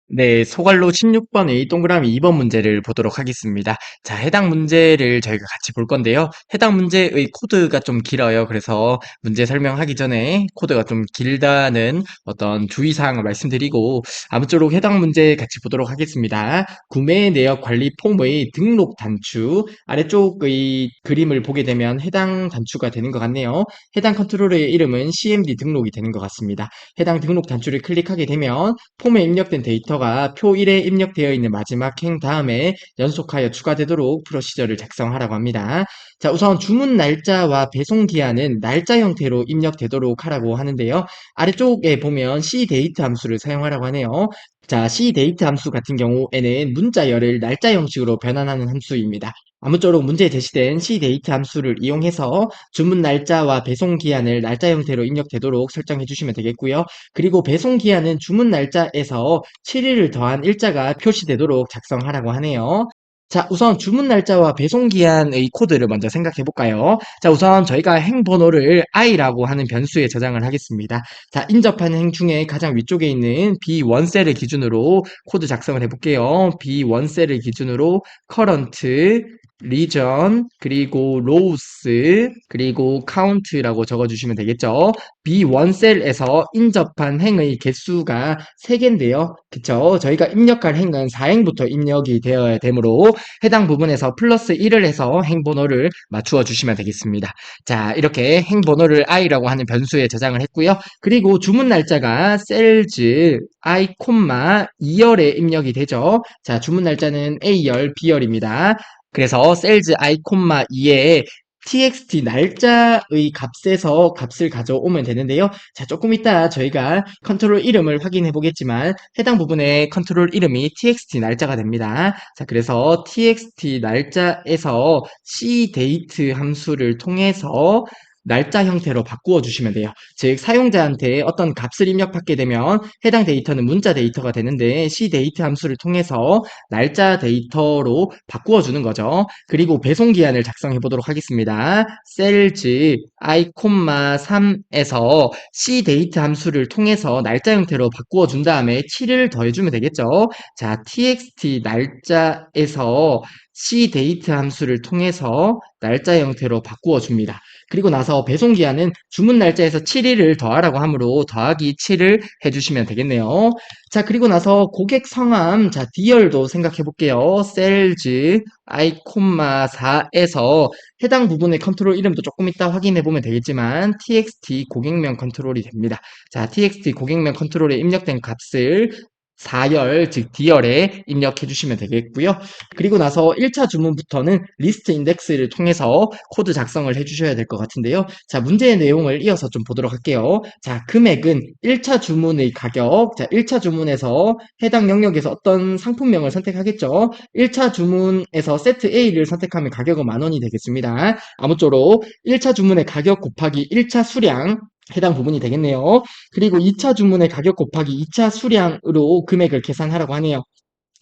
네, 소갈로 16번의 동그라미 2번 문제를 보도록 하겠습니다. 자, 해당 문제를 저희가 같이 볼 건데요. 해당 문제의 코드가 좀 길어요. 그래서 문제 설명하기 전에 코드가 좀 길다는 어떤 주의사항을 말씀드리고 아무쪼록 해당 문제 같이 보도록 하겠습니다. 구매 내역 관리 폼의 등록 단추 아래쪽의 그림을 보게 되면 해당 단추가 되는 것 같네요. 해당 컨트롤의 이름은 CMD 등록이 되는 것 같습니다. 해당 등록 단추를 클릭하게 되면 폼에 입력된 데이터가 표 1에 입력되어 있는 마지막 행 다음에 연속하여 추가되도록 프로시저를 작성하라고 합니다. 자, 우선 주문 날짜와 배송 기한은 날짜 형태로 입력되도록 하라고 하는데요. 아래쪽에 보면 cDate 함수를 사용하라고 하네요. 자, cDate 함수 같은 경우에는 문자열을 날짜 형식으로 변환하는 함수입니다. 아무쪼록 문제에 제시된 cDate 함수를 이용해서 주문 날짜와 배송 기한을 날짜 형태로 입력되도록 설정해 주시면 되겠고요. 그리고 배송 기한은 주문 날짜에서 7일을 더한 일자가 표시되도록 작성하라고 하네요. 자, 우선 주문 날짜와 배송 기한의 코드를 먼저 생각해 볼까요? 자, 우선 저희가 행 번호를 i라고 하는 변수에 저장을 하겠습니다. 자, 인접한 행 중에 가장 위쪽에 있는 B1셀을 기준으로 코드 작성을 해 볼게요. B1셀을 기준으로 current region 그리고 rows 그리고 count라고 적어주시면 되겠죠. B1셀에서 인접한 행의 개수가 3개인데요. 그쵸? 저희가 입력할 행은 4행부터 입력이 되어야 되므로 해당 부분에서 플러스 1을 해서 행 번호를 맞추어 주시면 되겠습니다. 자, 이렇게 행 번호를 i라고 하는 변수에 저장을 했고요. 그리고 주문 날짜가 sales i, 2열에 입력이 되죠. 자, 주문 날짜는 A열, B열입니다. 그래서 sales i, 2에 txt 날짜의 값에서 값을 가져오면 되는데요. 자, 조금 이따 저희가 컨트롤 이름을 확인해 보겠지만 해당 부분에 컨트롤 이름이 txt 날짜가 됩니다. 자, 그래서 txt 날짜에서 cdate 함수를 통해서 날짜 형태로 바꾸어 주시면 돼요. 즉 사용자한테 어떤 값을 입력받게 되면 해당 데이터는 문자 데이터가 되는데 cdate 함수를 통해서 날짜 데이터로 바꾸어 주는 거죠. 그리고 배송 기한을 작성해 보도록 하겠습니다. sales i, 3에서 cdate 함수를 통해서 날짜 형태로 바꾸어 준 다음에 7을 더해주면 되겠죠. 자, txt 날짜에서 cdate 함수를 통해서 날짜 형태로 바꾸어 줍니다. 그리고 나서 배송 기한은 주문 날짜에서 7일을 더하라고 하므로 더하기 7을 해주시면 되겠네요. 자, 그리고 나서 고객 성함, 자, D열도 생각해 볼게요. sales i, 4에서 해당 부분의 컨트롤 이름도 조금 이따 확인해 보면 되겠지만 txt 고객명 컨트롤이 됩니다. 자, txt 고객명 컨트롤에 입력된 값을 4열, 즉 D열에 입력해 주시면 되겠고요. 그리고 나서 1차 주문부터는 리스트 인덱스를 통해서 코드 작성을 해 주셔야 될 것 같은데요. 자, 문제의 내용을 이어서 좀 보도록 할게요. 자, 금액은 1차 주문의 가격, 자, 1차 주문에서 해당 영역에서 어떤 상품명을 선택하겠죠. 1차 주문에서 세트 A를 선택하면 가격은 10,000원이 되겠습니다. 아무쪼록 1차 주문의 가격 곱하기 1차 수량 해당 부분이 되겠네요. 그리고 2차 주문의 가격 곱하기 2차 수량으로 금액을 계산하라고 하네요.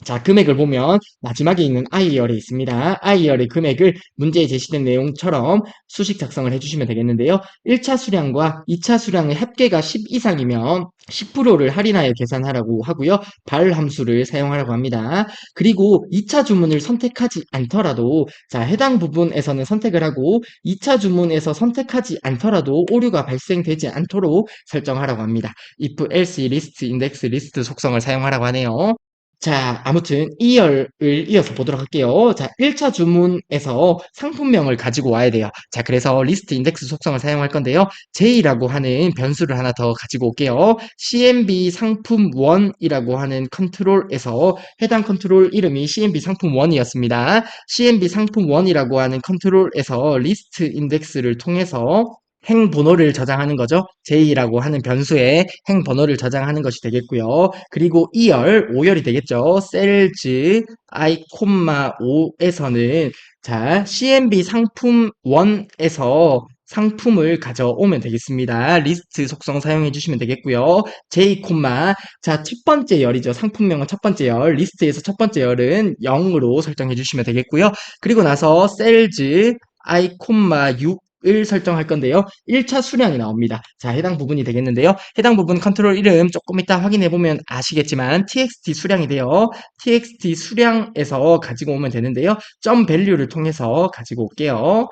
자, 금액을 보면 마지막에 있는 IER에 있습니다. IER의 금액을 문제에 제시된 내용처럼 수식 작성을 해주시면 되겠는데요. 1차 수량과 2차 수량의 합계가 10 이상이면 10%를 할인하여 계산하라고 하고요. 발 함수를 사용하라고 합니다. 그리고 2차 주문을 선택하지 않더라도 자, 해당 부분에서는 선택을 하고 2차 주문에서 선택하지 않더라도 오류가 발생되지 않도록 설정하라고 합니다. if, else, list, index, list 속성을 사용하라고 하네요. 자, 아무튼 이 열을 이어서 보도록 할게요. 자, 1차 주문에서 상품명을 가지고 와야 돼요. 자, 그래서 리스트 인덱스 속성을 사용할 건데요. J라고 하는 변수를 하나 더 가지고 올게요. CMB 상품 1이라고 하는 컨트롤에서 해당 컨트롤 이름이 CMB 상품 1이었습니다. CMB 상품 1이라고 하는 컨트롤에서 리스트 인덱스를 통해서 행 번호를 저장하는 거죠. J라고 하는 변수에 행 번호를 저장하는 것이 되겠고요. 그리고 2열, 5열이 되겠죠. 셀즈 I, 5에서는 자, CMB 상품 1에서 상품을 가져오면 되겠습니다. 리스트 속성 사용해 주시면 되겠고요. J, 자, 첫 번째 열이죠. 상품명은 첫 번째 열, 리스트에서 첫 번째 열은 0으로 설정해 주시면 되겠고요. 그리고 나서 셀즈 I, 6을 설정할 건데요. 1차 수량이 나옵니다. 자, 해당 부분이 되겠는데요. 해당 부분 컨트롤 이름 조금 이따 확인해 보면 아시겠지만 txt 수량이 돼요. txt 수량에서 가지고 오면 되는데요. 점 밸류를 통해서 가지고 올게요.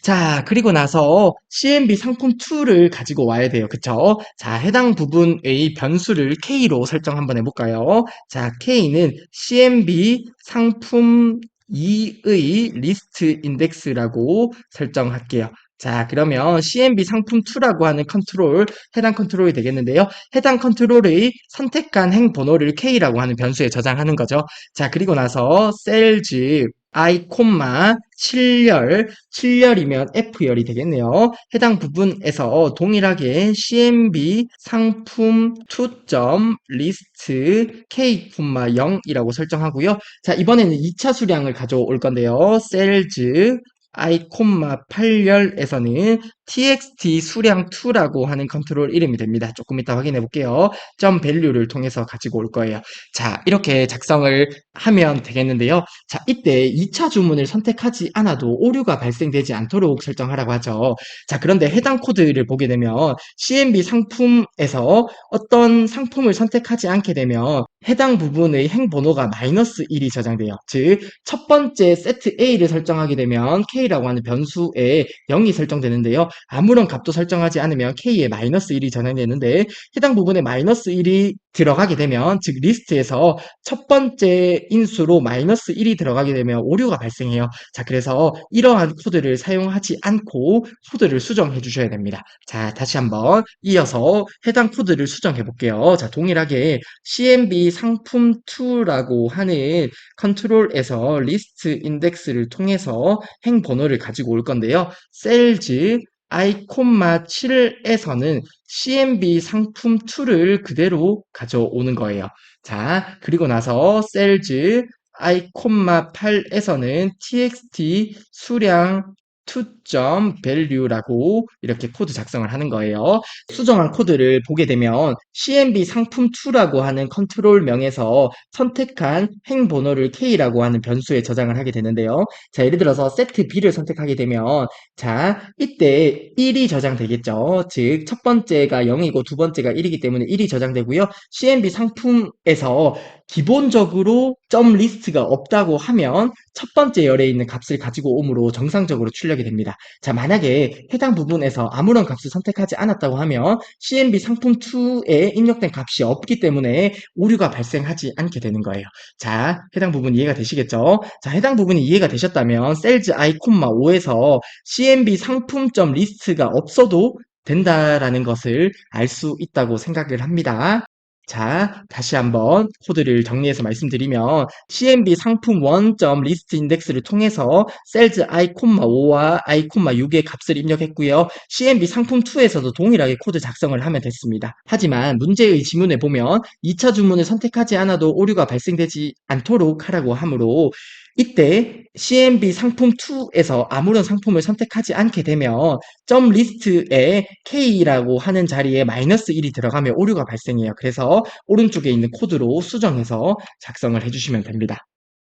자, 그리고 나서 CMB 상품 2를 가지고 와야 돼요. 그쵸? 자, 해당 부분의 변수를 K로 설정 한번 해볼까요? 자, K는 CMB 상품 2의 리스트 인덱스라고 설정할게요. 자, 그러면 CMB 상품 2라고 하는 컨트롤, 해당 컨트롤이 되겠는데요. 해당 컨트롤의 선택한 행 번호를 K라고 하는 변수에 저장하는 거죠. 자, 그리고 나서 셀즈 I, 7열, 7열이면 F열이 되겠네요. 해당 부분에서 동일하게 CMB 상품 2.list K,0이라고 설정하고요. 자, 이번에는 2차 수량을 가져올 건데요. 셀즈 I, 8열에서는 txt 수량2라고 하는 컨트롤 이름이 됩니다. 조금 이따 확인해 볼게요. 점 밸류를 통해서 가지고 올 거예요. 자, 이렇게 작성을 하면 되겠는데요. 자, 이때 2차 주문을 선택하지 않아도 오류가 발생되지 않도록 설정하라고 하죠. 자, 그런데 해당 코드를 보게 되면 CMB 상품에서 어떤 상품을 선택하지 않게 되면 해당 부분의 행 번호가 -1이 저장돼요. 즉, 첫 번째 세트 A를 설정하게 되면 K라고 하는 변수에 0이 설정되는데요. 아무런 값도 설정하지 않으면 K에 -1이 저장되는데 해당 부분에 -1이 들어가게 되면 즉 리스트에서 첫 번째 인수로 -1이 들어가게 되면 오류가 발생해요. 자, 그래서 이러한 코드를 사용하지 않고 코드를 수정해 주셔야 됩니다. 자, 다시 한번 이어서 해당 코드를 수정해 볼게요. 자, 동일하게 CMB 상품2라고 하는 컨트롤에서 리스트 인덱스를 통해서 행 번호를 가지고 올 건데요. 셀즈 I, 7에서는 CMB 상품 2를 그대로 가져오는 거예요. 자, 그리고 나서 셀즈 I, 8에서는 txt 수량 2.value라고 이렇게 코드 작성을 하는 거예요. 수정한 코드를 보게 되면 CMB 상품2라고 하는 컨트롤명에서 선택한 행 번호를 K라고 하는 변수에 저장을 하게 되는데요. 자, 예를 들어서 세트 B를 선택하게 되면 자, 이때 1이 저장되겠죠. 즉, 첫 번째가 0이고 두 번째가 1이기 때문에 1이 저장되고요. CMB 상품에서 기본적으로 점 리스트가 없다고 하면 첫 번째 열에 있는 값을 가지고 오므로 정상적으로 출력이 됩니다. 자, 만약에 해당 부분에서 아무런 값을 선택하지 않았다고 하면 CMB 상품2에 입력된 값이 없기 때문에 오류가 발생하지 않게 되는 거예요. 자, 해당 부분 이해가 되시겠죠? 자, 해당 부분이 이해가 되셨다면 셀즈 I, 5에서 CMB 상품점 리스트가 없어도 된다라는 것을 알 수 있다고 생각을 합니다. 자, 다시 한번 코드를 정리해서 말씀드리면 CMB 상품 1.list 인덱스를 통해서 셀즈 I, 5와 I, 6의 값을 입력했고요. CMB 상품 2에서도 동일하게 코드 작성을 하면 됐습니다. 하지만 문제의 지문에 보면 2차 주문을 선택하지 않아도 오류가 발생되지 않도록 하라고 하므로 이때 CMB 상품 2에서 아무런 상품을 선택하지 않게 되면 점 리스트에 K라고 하는 자리에 마이너스 1이 들어가면 오류가 발생해요. 그래서 오른쪽에 있는 코드로 수정해서 작성을 해주시면 됩니다.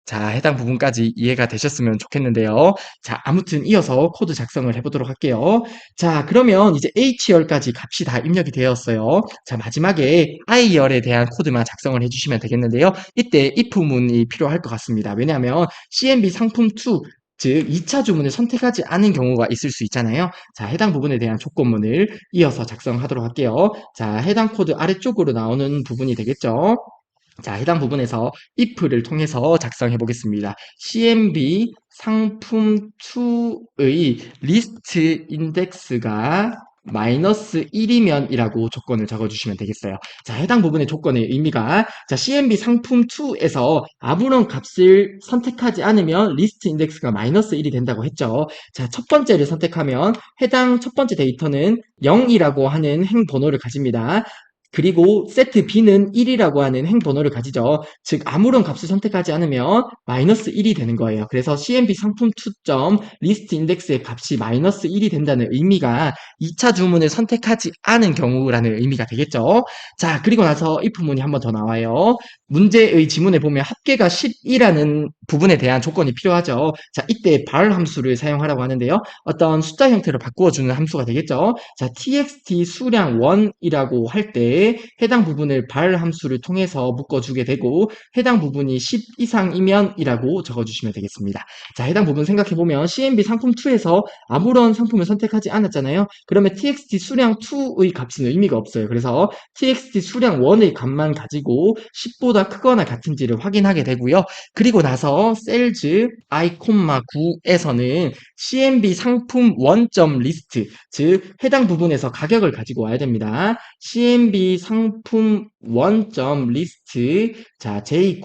자, 해당 부분까지 이해가 되셨으면 좋겠는데요. 자, 아무튼 이어서 코드 작성을 해보도록 할게요. 자, 그러면 이제 H열까지 값이 다 입력이 되었어요. 자, 마지막에 I열에 대한 코드만 작성을 해주시면 되겠는데요. 이때 if문이 필요할 것 같습니다. 왜냐하면 CMB 상품 2, 즉 2차 주문을 선택하지 않은 경우가 있을 수 있잖아요. 자, 해당 부분에 대한 조건문을 이어서 작성하도록 할게요. 자, 해당 코드 아래쪽으로 나오는 부분이 되겠죠. 자, 해당 부분에서 if를 통해서 작성해 보겠습니다. CMB 상품 2의 리스트 인덱스가 마이너스 1이면 이라고 조건을 적어주시면 되겠어요. 자, 해당 부분의 조건의 의미가 자, CMB 상품 2에서 아무런 값을 선택하지 않으면 리스트 인덱스가 마이너스 1이 된다고 했죠. 자, 첫 번째를 선택하면 해당 첫 번째 데이터는 0이라고 하는 행 번호를 가집니다. 그리고 세트 B는 1이라고 하는 행 번호를 가지죠. 즉 아무런 값을 선택하지 않으면 마이너스 1이 되는 거예요. 그래서 CMB 상품 2점 리스트 인덱스의 값이 마이너스 1이 된다는 의미가 2차 주문을 선택하지 않은 경우라는 의미가 되겠죠. 자, 그리고 나서 if문이 한 번 더 나와요. 문제의 지문에 보면 합계가 10이라는 부분에 대한 조건이 필요하죠. 자, 이때 발 함수를 사용하라고 하는데요. 어떤 숫자 형태로 바꾸어주는 함수가 되겠죠. 자, txt 수량 1이라고 할 때 해당 부분을 발 함수를 통해서 묶어주게 되고 해당 부분이 10 이상이면 이라고 적어주시면 되겠습니다. 자, 해당 부분 생각해보면 CMB 상품 2에서 아무런 상품을 선택하지 않았잖아요. 그러면 txt 수량 2의 값은 의미가 없어요. 그래서 txt 수량 1의 값만 가지고 10보다 크거나 같은지를 확인하게 되고요. 그리고 나서 셀즈 i,9에서는 CMB 상품 1점 리스트, 즉 해당 부분에서 가격을 가지고 와야 됩니다. CMB 상품 1점 리스트, 자 j,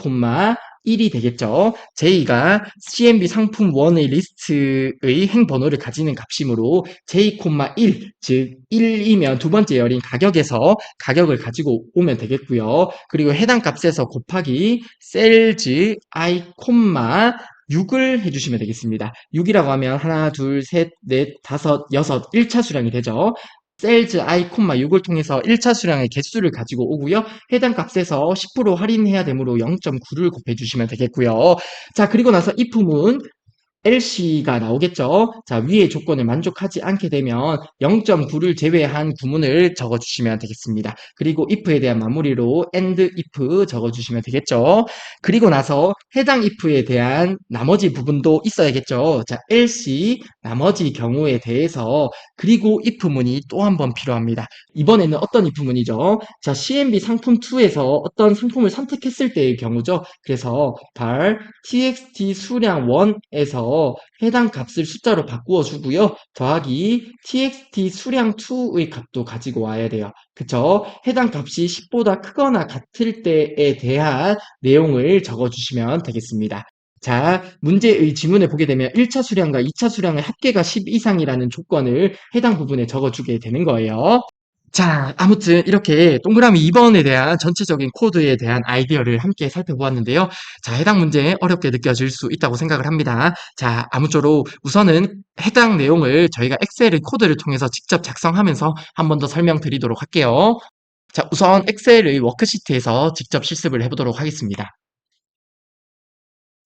1이 되겠죠. j가 CMB 상품 1의 리스트의 행 번호를 가지는 값이므로 j, 1, 즉 1이면 두 번째 열인 가격에서 가격을 가지고 오면 되겠고요. 그리고 해당 값에서 곱하기 셀즈 i, 6을 해주시면 되겠습니다. 6이라고 하면 하나, 둘, 셋, 넷, 다섯, 여섯, 1차 수량이 되죠. 셀즈 i, 6을 통해서 1차 수량의 개수를 가지고 오고요. 해당 값에서 10% 할인해야 되므로 0.9를 곱해주시면 되겠고요. 자, 그리고 나서 if문 LC가 나오겠죠. 자, 위의 조건을 만족하지 않게 되면 0.9를 제외한 구문을 적어주시면 되겠습니다. 그리고 if에 대한 마무리로 end if 적어주시면 되겠죠. 그리고 나서 해당 if에 대한 나머지 부분도 있어야겠죠. 자, LC 나머지 경우에 대해서 그리고 if문이 또 한 번 필요합니다. 이번에는 어떤 if문이죠? 자, CMB 상품 2에서 어떤 상품을 선택했을 때의 경우죠. 그래서 발 txt 수량 1에서 해당 값을 숫자로 바꾸어 주고요. 더하기 txt 수량 2의 값도 가지고 와야 돼요. 그쵸? 해당 값이 10보다 크거나 같을 때에 대한 내용을 적어주시면 되겠습니다. 자, 문제의 지문을 보게 되면 1차 수량과 2차 수량의 합계가 10 이상이라는 조건을 해당 부분에 적어주게 되는 거예요. 자, 아무튼 이렇게 동그라미 2번에 대한 전체적인 코드에 대한 아이디어를 함께 살펴보았는데요. 자, 해당 문제 어렵게 느껴질 수 있다고 생각을 합니다. 자, 아무쪼록 우선은 해당 내용을 저희가 엑셀의 코드를 통해서 직접 작성하면서 한 번 더 설명드리도록 할게요. 자, 우선 엑셀의 워크시트에서 직접 실습을 해보도록 하겠습니다.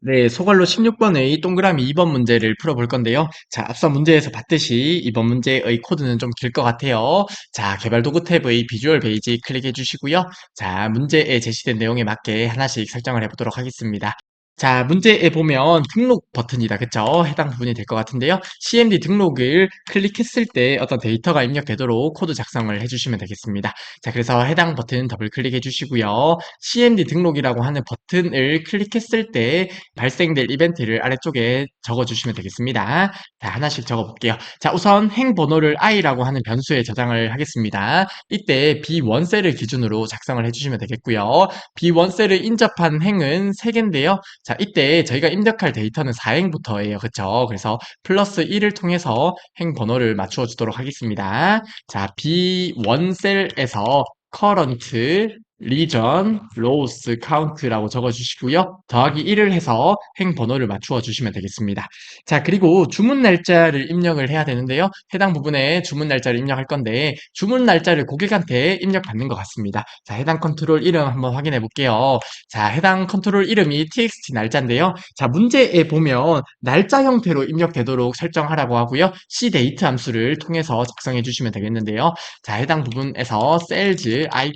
네, 소괄로 16번의 동그라미 2번 문제를 풀어볼 건데요. 자, 앞선 문제에서 봤듯이 이번 문제의 코드는 좀 길 것 같아요. 자, 개발 도구 탭의 비주얼 베이지 클릭해 주시고요. 자, 문제에 제시된 내용에 맞게 하나씩 설정을 해보도록 하겠습니다. 자, 문제에 보면 등록 버튼이다. 그쵸? 해당 부분이 될 것 같은데요. CMD 등록을 클릭했을 때 어떤 데이터가 입력되도록 코드 작성을 해주시면 되겠습니다. 자, 그래서 해당 버튼 더블 클릭해 주시고요. CMD 등록이라고 하는 버튼을 클릭했을 때 발생될 이벤트를 아래쪽에 적어주시면 되겠습니다. 자, 하나씩 적어볼게요. 자, 우선 행 번호를 i라고 하는 변수에 저장을 하겠습니다. 이때 B1셀을 기준으로 작성을 해주시면 되겠고요. B1셀을 인접한 행은 3개인데요. 자, 이때 저희가 입력할 데이터는 4행부터예요. 그쵸? 그래서 플러스 1을 통해서 행 번호를 맞추어 주도록 하겠습니다. 자, B1셀에서 current 리전, 로우스, 카운트라고 적어주시고요. 더하기 1을 해서 행 번호를 맞추어 주시면 되겠습니다. 자, 그리고 주문 날짜를 입력을 해야 되는데요. 해당 부분에 주문 날짜를 입력할 건데 주문 날짜를 고객한테 입력받는 것 같습니다. 자, 해당 컨트롤 이름 한번 확인해 볼게요. 자, 해당 컨트롤 이름이 txt 날짜인데요. 자, 문제에 보면 날짜 형태로 입력되도록 설정하라고 하고요. cdate 함수를 통해서 작성해 주시면 되겠는데요. 자, 해당 부분에서 sales i,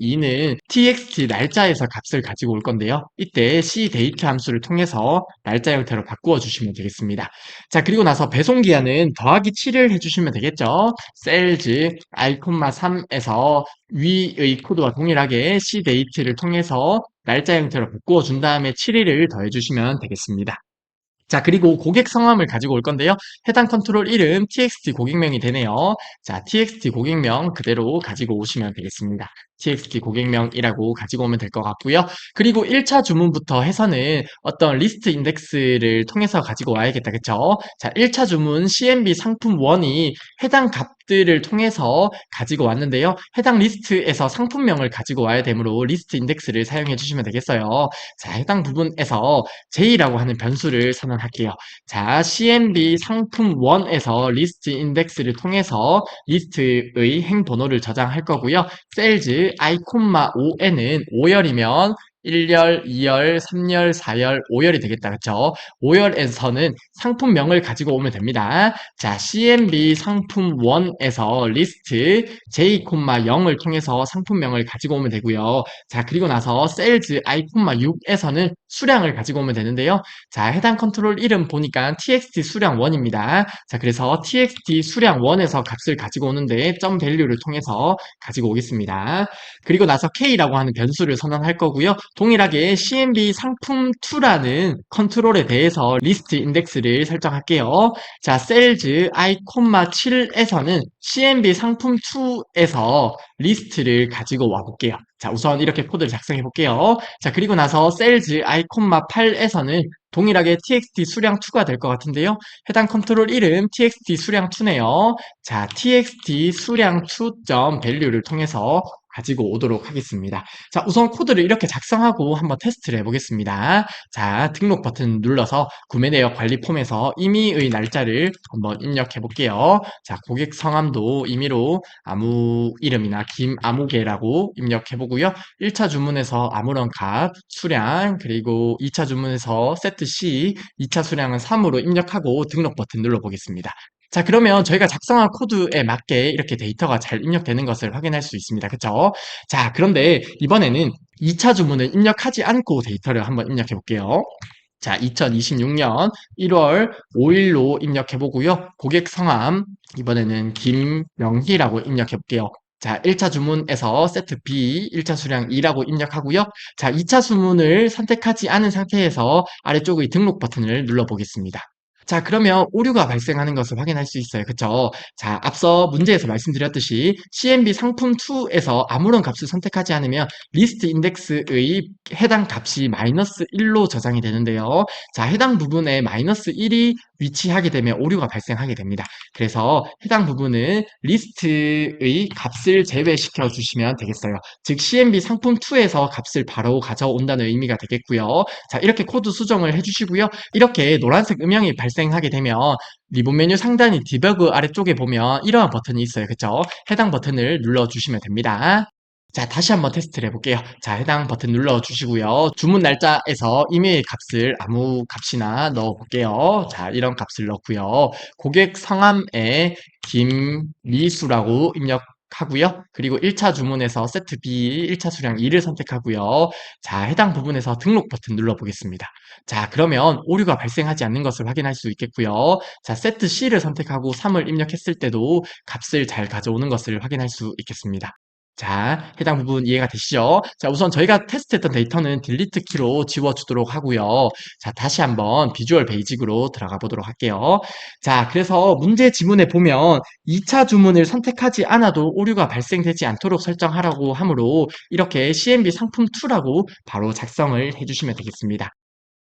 2는 txt 날짜에서 값을 가지고 올 건데요. 이때 cdate 함수를 통해서 날짜 형태로 바꾸어 주시면 되겠습니다. 자, 그리고 나서 배송 기한은 더하기 7을 해주시면 되겠죠. sales i, 3에서 위의 코드와 동일하게 cdate를 통해서 날짜 형태로 바꾸어 준 다음에 7일을 더해 주시면 되겠습니다. 자, 그리고 고객 성함을 가지고 올 건데요. 해당 컨트롤 이름 txt 고객명이 되네요. 자, txt 고객명 그대로 가지고 오시면 되겠습니다. txt 고객명이라고 가지고 오면 될 것 같고요. 그리고 1차 주문부터 해서는 어떤 리스트 인덱스를 통해서 가지고 와야겠다. 그쵸? 자, 1차 주문 CMB 상품 1이 해당 값들을 통해서 가지고 왔는데요. 해당 리스트에서 상품명을 가지고 와야 되므로 리스트 인덱스를 사용해 주시면 되겠어요. 자, 해당 부분에서 J라고 하는 변수를 선언할게요. 자, CMB 상품 1에서 리스트 인덱스를 통해서 리스트의 행 번호를 저장할 거고요. sales i, 5에는 5열이면 1열, 2열, 3열, 4열, 5열이 되겠다. 그쵸? 5열에서는 상품명을 가지고 오면 됩니다. 자, CMB 상품 1에서 리스트 J, 0을 통해서 상품명을 가지고 오면 되고요. 자, 그리고 나서 sales i, 6에서는 수량을 가지고 오면 되는데요. 자, 해당 컨트롤 이름 보니까 txt 수량 1입니다. 자, 그래서 txt 수량 1에서 값을 가지고 오는데 점 밸류를 통해서 가지고 오겠습니다. 그리고 나서 k라고 하는 변수를 선언할 거고요. 동일하게 cmb 상품2라는 컨트롤에 대해서 리스트 인덱스를 설정할게요. 자, sales i, 7에서는 cmb 상품2에서 리스트를 가지고 와볼게요. 자, 우선 이렇게 코드를 작성해 볼게요. 자, 그리고 나서 sales i, 8에서는 동일하게 txt 수량2가 될 것 같은데요. 해당 컨트롤 이름 txt 수량2네요. 자, txt 수량2점 value를 통해서 가지고 오도록 하겠습니다. 자, 우선 코드를 이렇게 작성하고 한번 테스트를 해보겠습니다. 자, 등록 버튼 눌러서 구매 내역 관리 폼에서 임의의 날짜를 한번 입력해 볼게요. 자, 고객 성함도 임의로 아무 이름이나 김아무개라고 입력해 보고요. 1차 주문에서 아무런 값, 수량, 그리고 2차 주문에서 세트 C, 2차 수량은 3으로 입력하고 등록 버튼 눌러보겠습니다. 자, 그러면 저희가 작성한 코드에 맞게 이렇게 데이터가 잘 입력되는 것을 확인할 수 있습니다. 그쵸? 자, 그런데 이번에는 2차 주문을 입력하지 않고 데이터를 한번 입력해 볼게요. 자, 2026년 1월 5일로 입력해 보고요. 고객 성함, 이번에는 김명희라고 입력해 볼게요. 자, 1차 주문에서 세트 B, 1차 수량 2라고 입력하고요. 자, 2차 주문을 선택하지 않은 상태에서 아래쪽의 등록 버튼을 눌러 보겠습니다. 자, 그러면 오류가 발생하는 것을 확인할 수 있어요. 그쵸? 자, 앞서 문제에서 말씀드렸듯이 CMB 상품2에서 아무런 값을 선택하지 않으면 리스트 인덱스의 해당 값이 마이너스 1로 저장이 되는데요. 자, 해당 부분에 마이너스 1이 위치하게 되면 오류가 발생하게 됩니다. 그래서 해당 부분은 리스트의 값을 제외시켜 주시면 되겠어요. 즉 CMB 상품2에서 값을 바로 가져온다는 의미가 되겠고요. 자, 이렇게 코드 수정을 해주시고요. 이렇게 노란색 음영이 발생하게 되면 리본 메뉴 상단이 디버그 아래쪽에 보면 이러한 버튼이 있어요. 그쵸? 해당 버튼을 눌러주시면 됩니다. 자, 다시 한번 테스트를 해볼게요. 자, 해당 버튼 눌러주시고요. 주문 날짜에서 이메일 값을 아무 값이나 넣어볼게요. 자, 이런 값을 넣고요. 고객 성함에 김미수라고 입력하고요. 그리고 1차 주문에서 세트 B 1차 수량 2를 선택하고요. 자, 해당 부분에서 등록 버튼 눌러보겠습니다. 자, 그러면 오류가 발생하지 않는 것을 확인할 수 있겠고요. 자, 세트 C를 선택하고 3을 입력했을 때도 값을 잘 가져오는 것을 확인할 수 있겠습니다. 자, 해당 부분 이해가 되시죠? 자, 우선 저희가 테스트했던 데이터는 딜리트 키로 지워주도록 하고요. 자, 다시 한번 비주얼 베이직으로 들어가 보도록 할게요. 자, 그래서 문제 지문에 보면 2차 주문을 선택하지 않아도 오류가 발생되지 않도록 설정하라고 하므로 이렇게 CMB 상품2라고 바로 작성을 해주시면 되겠습니다.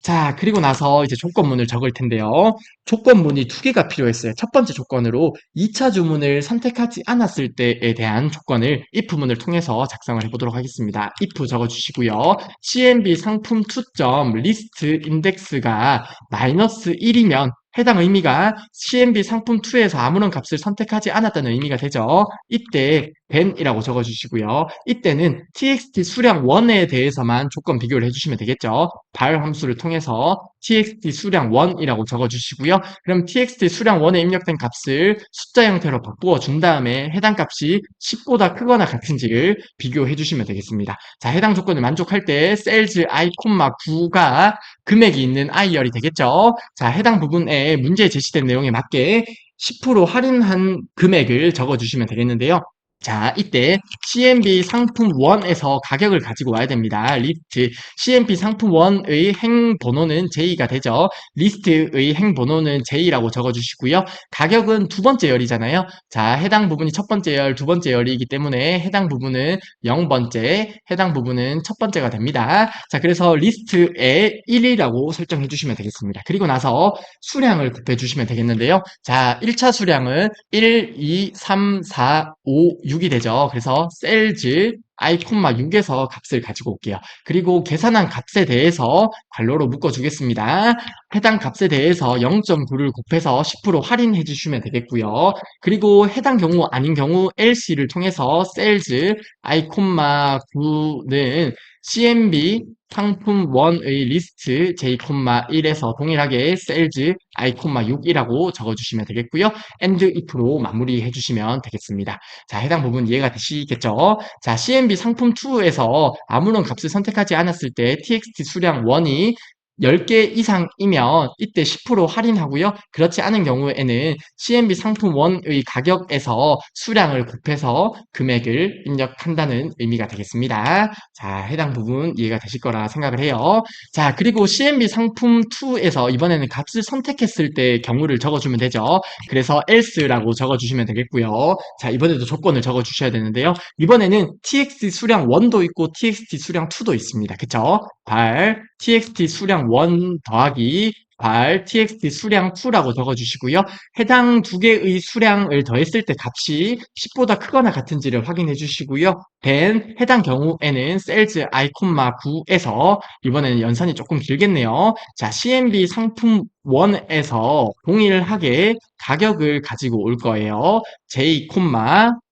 자, 그리고 나서 이제 조건문을 적을 텐데요. 조건문이 두 개가 필요했어요. 첫 번째 조건으로 2차 주문을 선택하지 않았을 때에 대한 조건을 if문을 통해서 작성을 해보도록 하겠습니다. if 적어주시고요. cmb 상품 투점 리스트 인덱스가 마이너스 1이면 해당 의미가 CMB 상품 2에서 아무런 값을 선택하지 않았다는 의미가 되죠. 이때 then이라고 적어주시고요. 이때는 txt 수량 1에 대해서만 조건 비교를 해주시면 되겠죠. 발 함수를 통해서 txt 수량 1이라고 적어주시고요. 그럼 txt 수량 1에 입력된 값을 숫자 형태로 바꾸어 준 다음에 해당 값이 10보다 크거나 같은지를 비교해 주시면 되겠습니다. 자, 해당 조건을 만족할 때 sales i, 9가 금액이 있는 i열이 되겠죠. 자, 해당 부분에 문제에 제시된 내용에 맞게 10% 할인한 금액을 적어주시면 되겠는데요. 자, 이때 CMB 상품 1에서 가격을 가지고 와야 됩니다. 리스트 CMB 상품 1의 행 번호는 J가 되죠. 리스트의 행 번호는 J라고 적어주시고요. 가격은 두 번째 열이잖아요. 자, 해당 부분이 첫 번째 열, 두 번째 열이기 때문에 해당 부분은 0번째, 해당 부분은 첫 번째가 됩니다. 자, 그래서 리스트에 1이라고 설정해 주시면 되겠습니다. 그리고 나서 수량을 곱해 주시면 되겠는데요. 자, 1차 수량은 1, 2, 3, 4, 5, 6이 되죠. 그래서 셀즈 i, 6에서 값을 가지고 올게요. 그리고 계산한 값에 대해서 괄호로 묶어주겠습니다. 해당 값에 대해서 0.9를 곱해서 10% 할인해 주시면 되겠고요. 그리고 해당 경우 아닌 경우 LC를 통해서 sales i, 9는 CMB 상품 1의 리스트 j,1에서 동일하게 sales i, 6이라고 적어주시면 되겠고요. and if로 마무리해 주시면 되겠습니다. 자, 해당 부분 이해가 되시겠죠? 자, CMB 상품 2에서 아무런 값을 선택하지 않았을 때 txt 수량 1이 10개 이상이면 이때 10% 할인하고요. 그렇지 않은 경우에는 CMB 상품 1의 가격에서 수량을 곱해서 금액을 입력한다는 의미가 되겠습니다. 자, 해당 부분 이해가 되실 거라 생각을 해요. 자, 그리고 CMB 상품 2에서 이번에는 값을 선택했을 때 경우를 적어주면 되죠. 그래서 else라고 적어주시면 되겠고요. 자, 이번에도 조건을 적어주셔야 되는데요. 이번에는 txt 수량 1도 있고 txt 수량 2도 있습니다. 그쵸? 발 txt 수량 1 더하기 발 txt 수량 2라고 적어주시고요. 해당 두 개의 수량을 더했을 때 값이 10보다 크거나 같은지를 확인해 주시고요. then 해당 경우에는 sales i, 9에서 이번에는 연산이 조금 길겠네요. 자, CMB 상품 1에서 동일하게 가격을 가지고 올 거예요. j,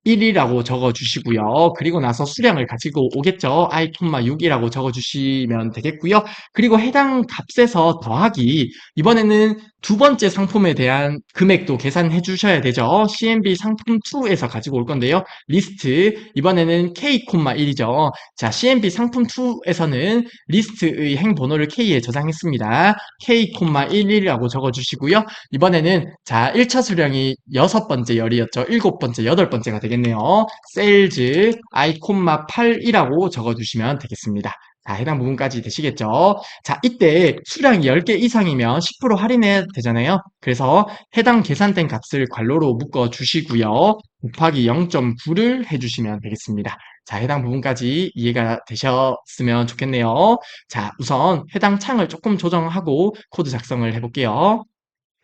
1이라고 적어주시고요. 그리고 나서 수량을 가지고 오겠죠. i, 6이라고 적어주시면 되겠고요. 그리고 해당 값에서 더하기 이번에는 두 번째 상품에 대한 금액도 계산해 주셔야 되죠. CMB 상품 2에서 가지고 올 건데요. 리스트 이번에는 k,1이죠. 자, CMB 상품 2에서는 리스트의 행 번호를 k에 저장했습니다. k,1이라고 적어주시고요. 이번에는 자, 1차 수량이 6번째 열이었죠. 7번째, 8번째가 되겠네요. sales i, 8이라고 적어주시면 되겠습니다. 자, 해당 부분까지 되시겠죠? 자, 이때 수량이 10개 이상이면 10% 할인해야 되잖아요. 그래서 해당 계산된 값을 괄호로 묶어 주시고요. 곱하기 0.9를 해주시면 되겠습니다. 자, 해당 부분까지 이해가 되셨으면 좋겠네요. 자, 우선 해당 창을 조금 조정하고 코드 작성을 해볼게요.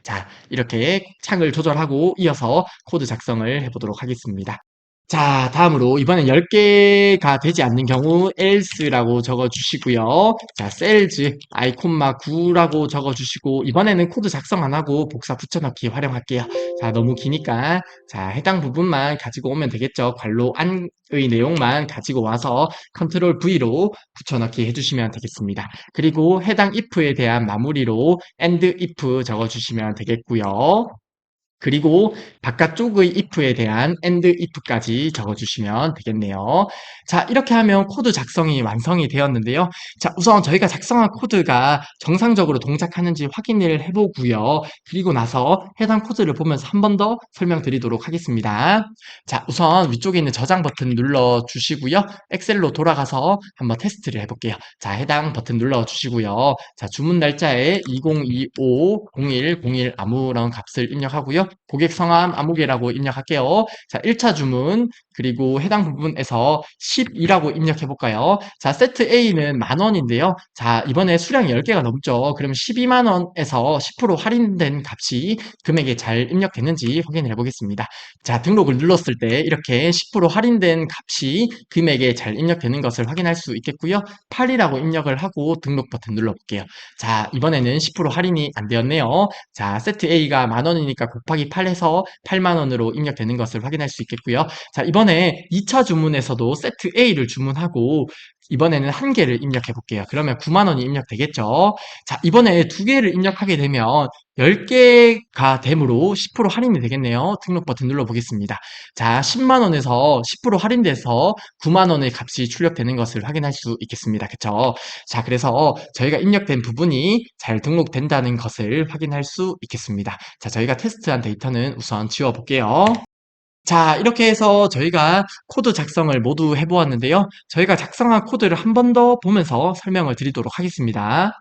자, 이렇게 창을 조절하고 이어서 코드 작성을 해보도록 하겠습니다. 자, 다음으로 이번엔 10개가 되지 않는 경우 else라고 적어주시고요. 자, sales i, 9라고 적어주시고 이번에는 코드 작성 안 하고 복사 붙여넣기 활용할게요. 자, 너무 기니까 자, 해당 부분만 가지고 오면 되겠죠. 괄호 안의 내용만 가지고 와서 컨트롤 V로 붙여넣기 해주시면 되겠습니다. 그리고 해당 if에 대한 마무리로 and if 적어주시면 되겠고요. 그리고 바깥쪽의 if에 대한 and if까지 적어주시면 되겠네요. 자, 이렇게 하면 코드 작성이 완성이 되었는데요. 자, 우선 저희가 작성한 코드가 정상적으로 동작하는지 확인을 해보고요. 그리고 나서 해당 코드를 보면서 한 번 더 설명드리도록 하겠습니다. 자, 우선 위쪽에 있는 저장 버튼 눌러주시고요. 엑셀로 돌아가서 한번 테스트를 해볼게요. 자, 해당 버튼 눌러주시고요. 자, 주문 날짜에 2025-0101 아무런 값을 입력하고요. 고객 성함 아무개라고 입력할게요. 자, 1차 주문, 그리고 해당 부분에서 12라고 입력해 볼까요? 자, 세트 A는 10,000원인데요. 자, 이번에 수량이 10개가 넘죠. 그럼 12만 원에서 10% 할인된 값이 금액에 잘 입력됐는지 확인을 해 보겠습니다. 자, 등록을 눌렀을 때 이렇게 10% 할인된 값이 금액에 잘 입력되는 것을 확인할 수 있겠고요. 8이라고 입력을 하고 등록 버튼 눌러볼게요. 자, 이번에는 10% 할인이 안 되었네요. 자, 세트 A가 10,000원이니까 곱하기 8 해서 8만 원으로 입력되는 것을 확인할 수 있겠고요. 자, 이번에 2차 주문에서도 세트 A를 주문하고 이번에는 한 개를 입력해 볼게요. 그러면 9만 원이 입력되겠죠. 자, 이번에 두 개를 입력하게 되면 10개가 되므로 10% 할인이 되겠네요. 등록 버튼 눌러보겠습니다. 자, 10만 원에서 10% 할인돼서 9만 원의 값이 출력되는 것을 확인할 수 있겠습니다. 그쵸? 자, 그래서 저희가 입력된 부분이 잘 등록된다는 것을 확인할 수 있겠습니다. 자, 저희가 테스트한 데이터는 우선 지워볼게요. 자, 이렇게 해서 저희가 코드 작성을 모두 해보았는데요. 저희가 작성한 코드를 한 번 더 보면서 설명을 드리도록 하겠습니다.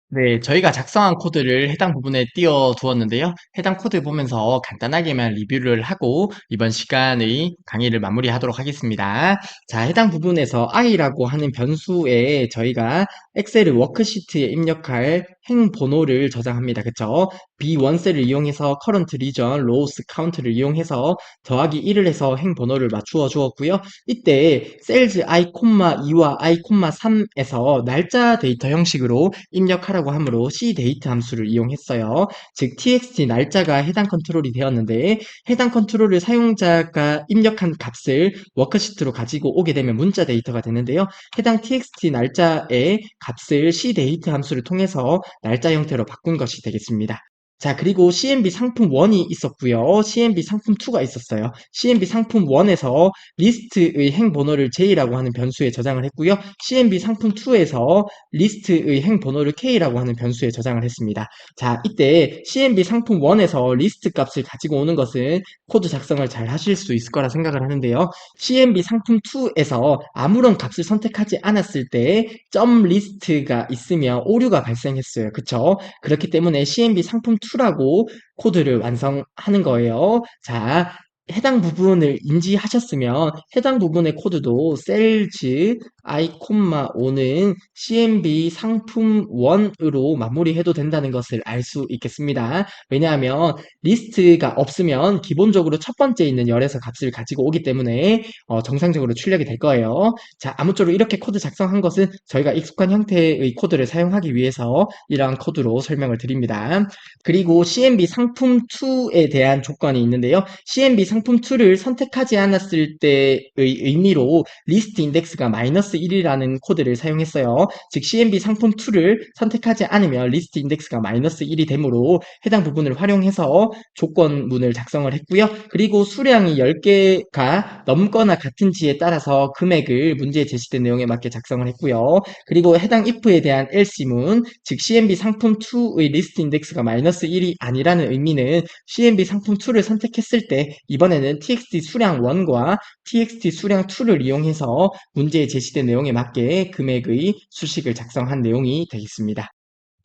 네, 저희가 작성한 코드를 해당 부분에 띄워 두었는데요. 해당 코드 보면서 간단하게만 리뷰를 하고 이번 시간의 강의를 마무리하도록 하겠습니다. 자, 해당 부분에서 i라고 하는 변수에 저희가 엑셀 워크시트에 입력할 행 번호를 저장합니다. 그쵸? B1셀을 이용해서 current region, rows count를 이용해서 더하기 1을 해서 행 번호를 맞추어 주었고요. 이때 셀즈 i, 2와 i, 3에서 날짜 데이터 형식으로 입력하라고 하므로 cdate 함수를 이용했어요. 즉 txt 날짜가 해당 컨트롤이 되었는데 해당 컨트롤을 사용자가 입력한 값을 워크시트로 가지고 오게 되면 문자 데이터가 되는데요. 해당 txt 날짜의 값을 cdate 함수를 통해서 날짜 형태로 바꾼 것이 되겠습니다. 자, 그리고 CMB 상품 1이 있었고요. CMB 상품 2가 있었어요. CMB 상품 1에서 리스트의 행 번호를 J라고 하는 변수에 저장을 했고요. CMB 상품 2에서 리스트의 행 번호를 K라고 하는 변수에 저장을 했습니다. 자, 이때 CMB 상품 1에서 리스트 값을 가지고 오는 것은 코드 작성을 잘 하실 수 있을 거라 생각을 하는데요. CMB 상품 2에서 아무런 값을 선택하지 않았을 때 점 리스트가 있으면 오류가 발생했어요. 그쵸? 그렇기 때문에 CMB 상품 2라고 코드를 완성하는 거예요. 자, 해당 부분을 인지하셨으면 해당 부분의 코드도 셀즈 i, 5는 CMB 상품 1으로 마무리해도 된다는 것을 알 수 있겠습니다. 왜냐하면 리스트가 없으면 기본적으로 첫 번째 있는 열에서 값을 가지고 오기 때문에 정상적으로 출력이 될 거예요. 자, 아무쪼록 이렇게 코드 작성한 것은 저희가 익숙한 형태의 코드를 사용하기 위해서 이러한 코드로 설명을 드립니다. 그리고 CMB 상품 2에 대한 조건이 있는데요. CMB 상품 2를 선택하지 않았을 때의 의미로 리스트 인덱스가 -1이라는 코드를 사용했어요. 즉 CMB 상품 2를 선택하지 않으면 리스트 인덱스가 -1이 되므로 해당 부분을 활용해서 조건문을 작성을 했고요. 그리고 수량이 10개가 넘거나 같은지에 따라서 금액을 문제에 제시된 내용에 맞게 작성을 했고요. 그리고 해당 if에 대한 else문, 즉 CMB 상품 2의 리스트 인덱스가 -1이 아니라는 의미는 CMB 상품 2를 선택했을 때 이번에는 txt 수량 1과 txt 수량 2를 이용해서 문제에 제시된 내용에 맞게 금액의 수식을 작성한 내용이 되겠습니다.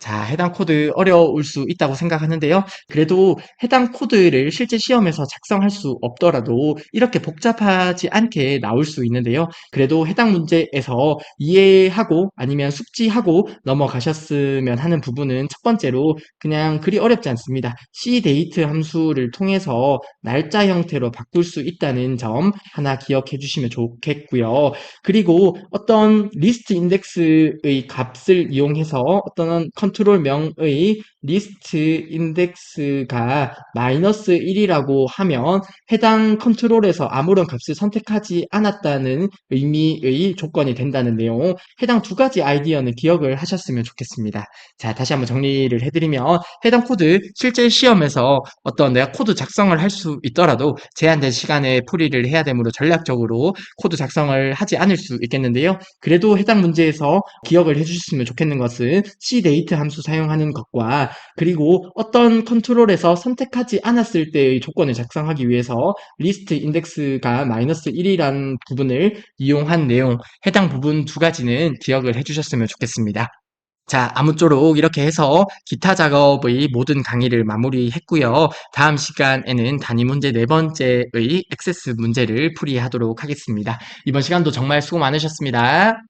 자, 해당 코드 어려울 수 있다고 생각하는데요. 그래도 해당 코드를 실제 시험에서 작성할 수 없더라도 이렇게 복잡하지 않게 나올 수 있는데요. 그래도 해당 문제에서 이해하고 아니면 숙지하고 넘어가셨으면 하는 부분은 첫 번째로 그냥 그리 어렵지 않습니다. cdate 함수를 통해서 날짜 형태로 바꿀 수 있다는 점 하나 기억해 주시면 좋겠고요. 그리고 어떤 리스트 인덱스의 값을 이용해서 어떤 컨트롤명의 리스트 인덱스가 -1이라고 하면 해당 컨트롤에서 아무런 값을 선택하지 않았다는 의미의 조건이 된다는 내용, 해당 두 가지 아이디어는 기억을 하셨으면 좋겠습니다. 자, 다시 한번 정리를 해드리면 해당 코드 실제 시험에서 어떤 내가 코드 작성을 할 수 있더라도 제한된 시간에 풀이를 해야 되므로 전략적으로 코드 작성을 하지 않을 수 있겠는데요. 그래도 해당 문제에서 기억을 해주셨으면 좋겠는 것은 cdate 함수 사용하는 것과 그리고 어떤 컨트롤에서 선택하지 않았을 때의 조건을 작성하기 위해서 리스트 인덱스가 -1이라는 부분을 이용한 내용, 해당 부분 두 가지는 기억을 해주셨으면 좋겠습니다. 자, 아무쪼록 이렇게 해서 기타 작업의 모든 강의를 마무리했고요. 다음 시간에는 단위 문제 네 번째의 액세스 문제를 풀이하도록 하겠습니다. 이번 시간도 정말 수고 많으셨습니다.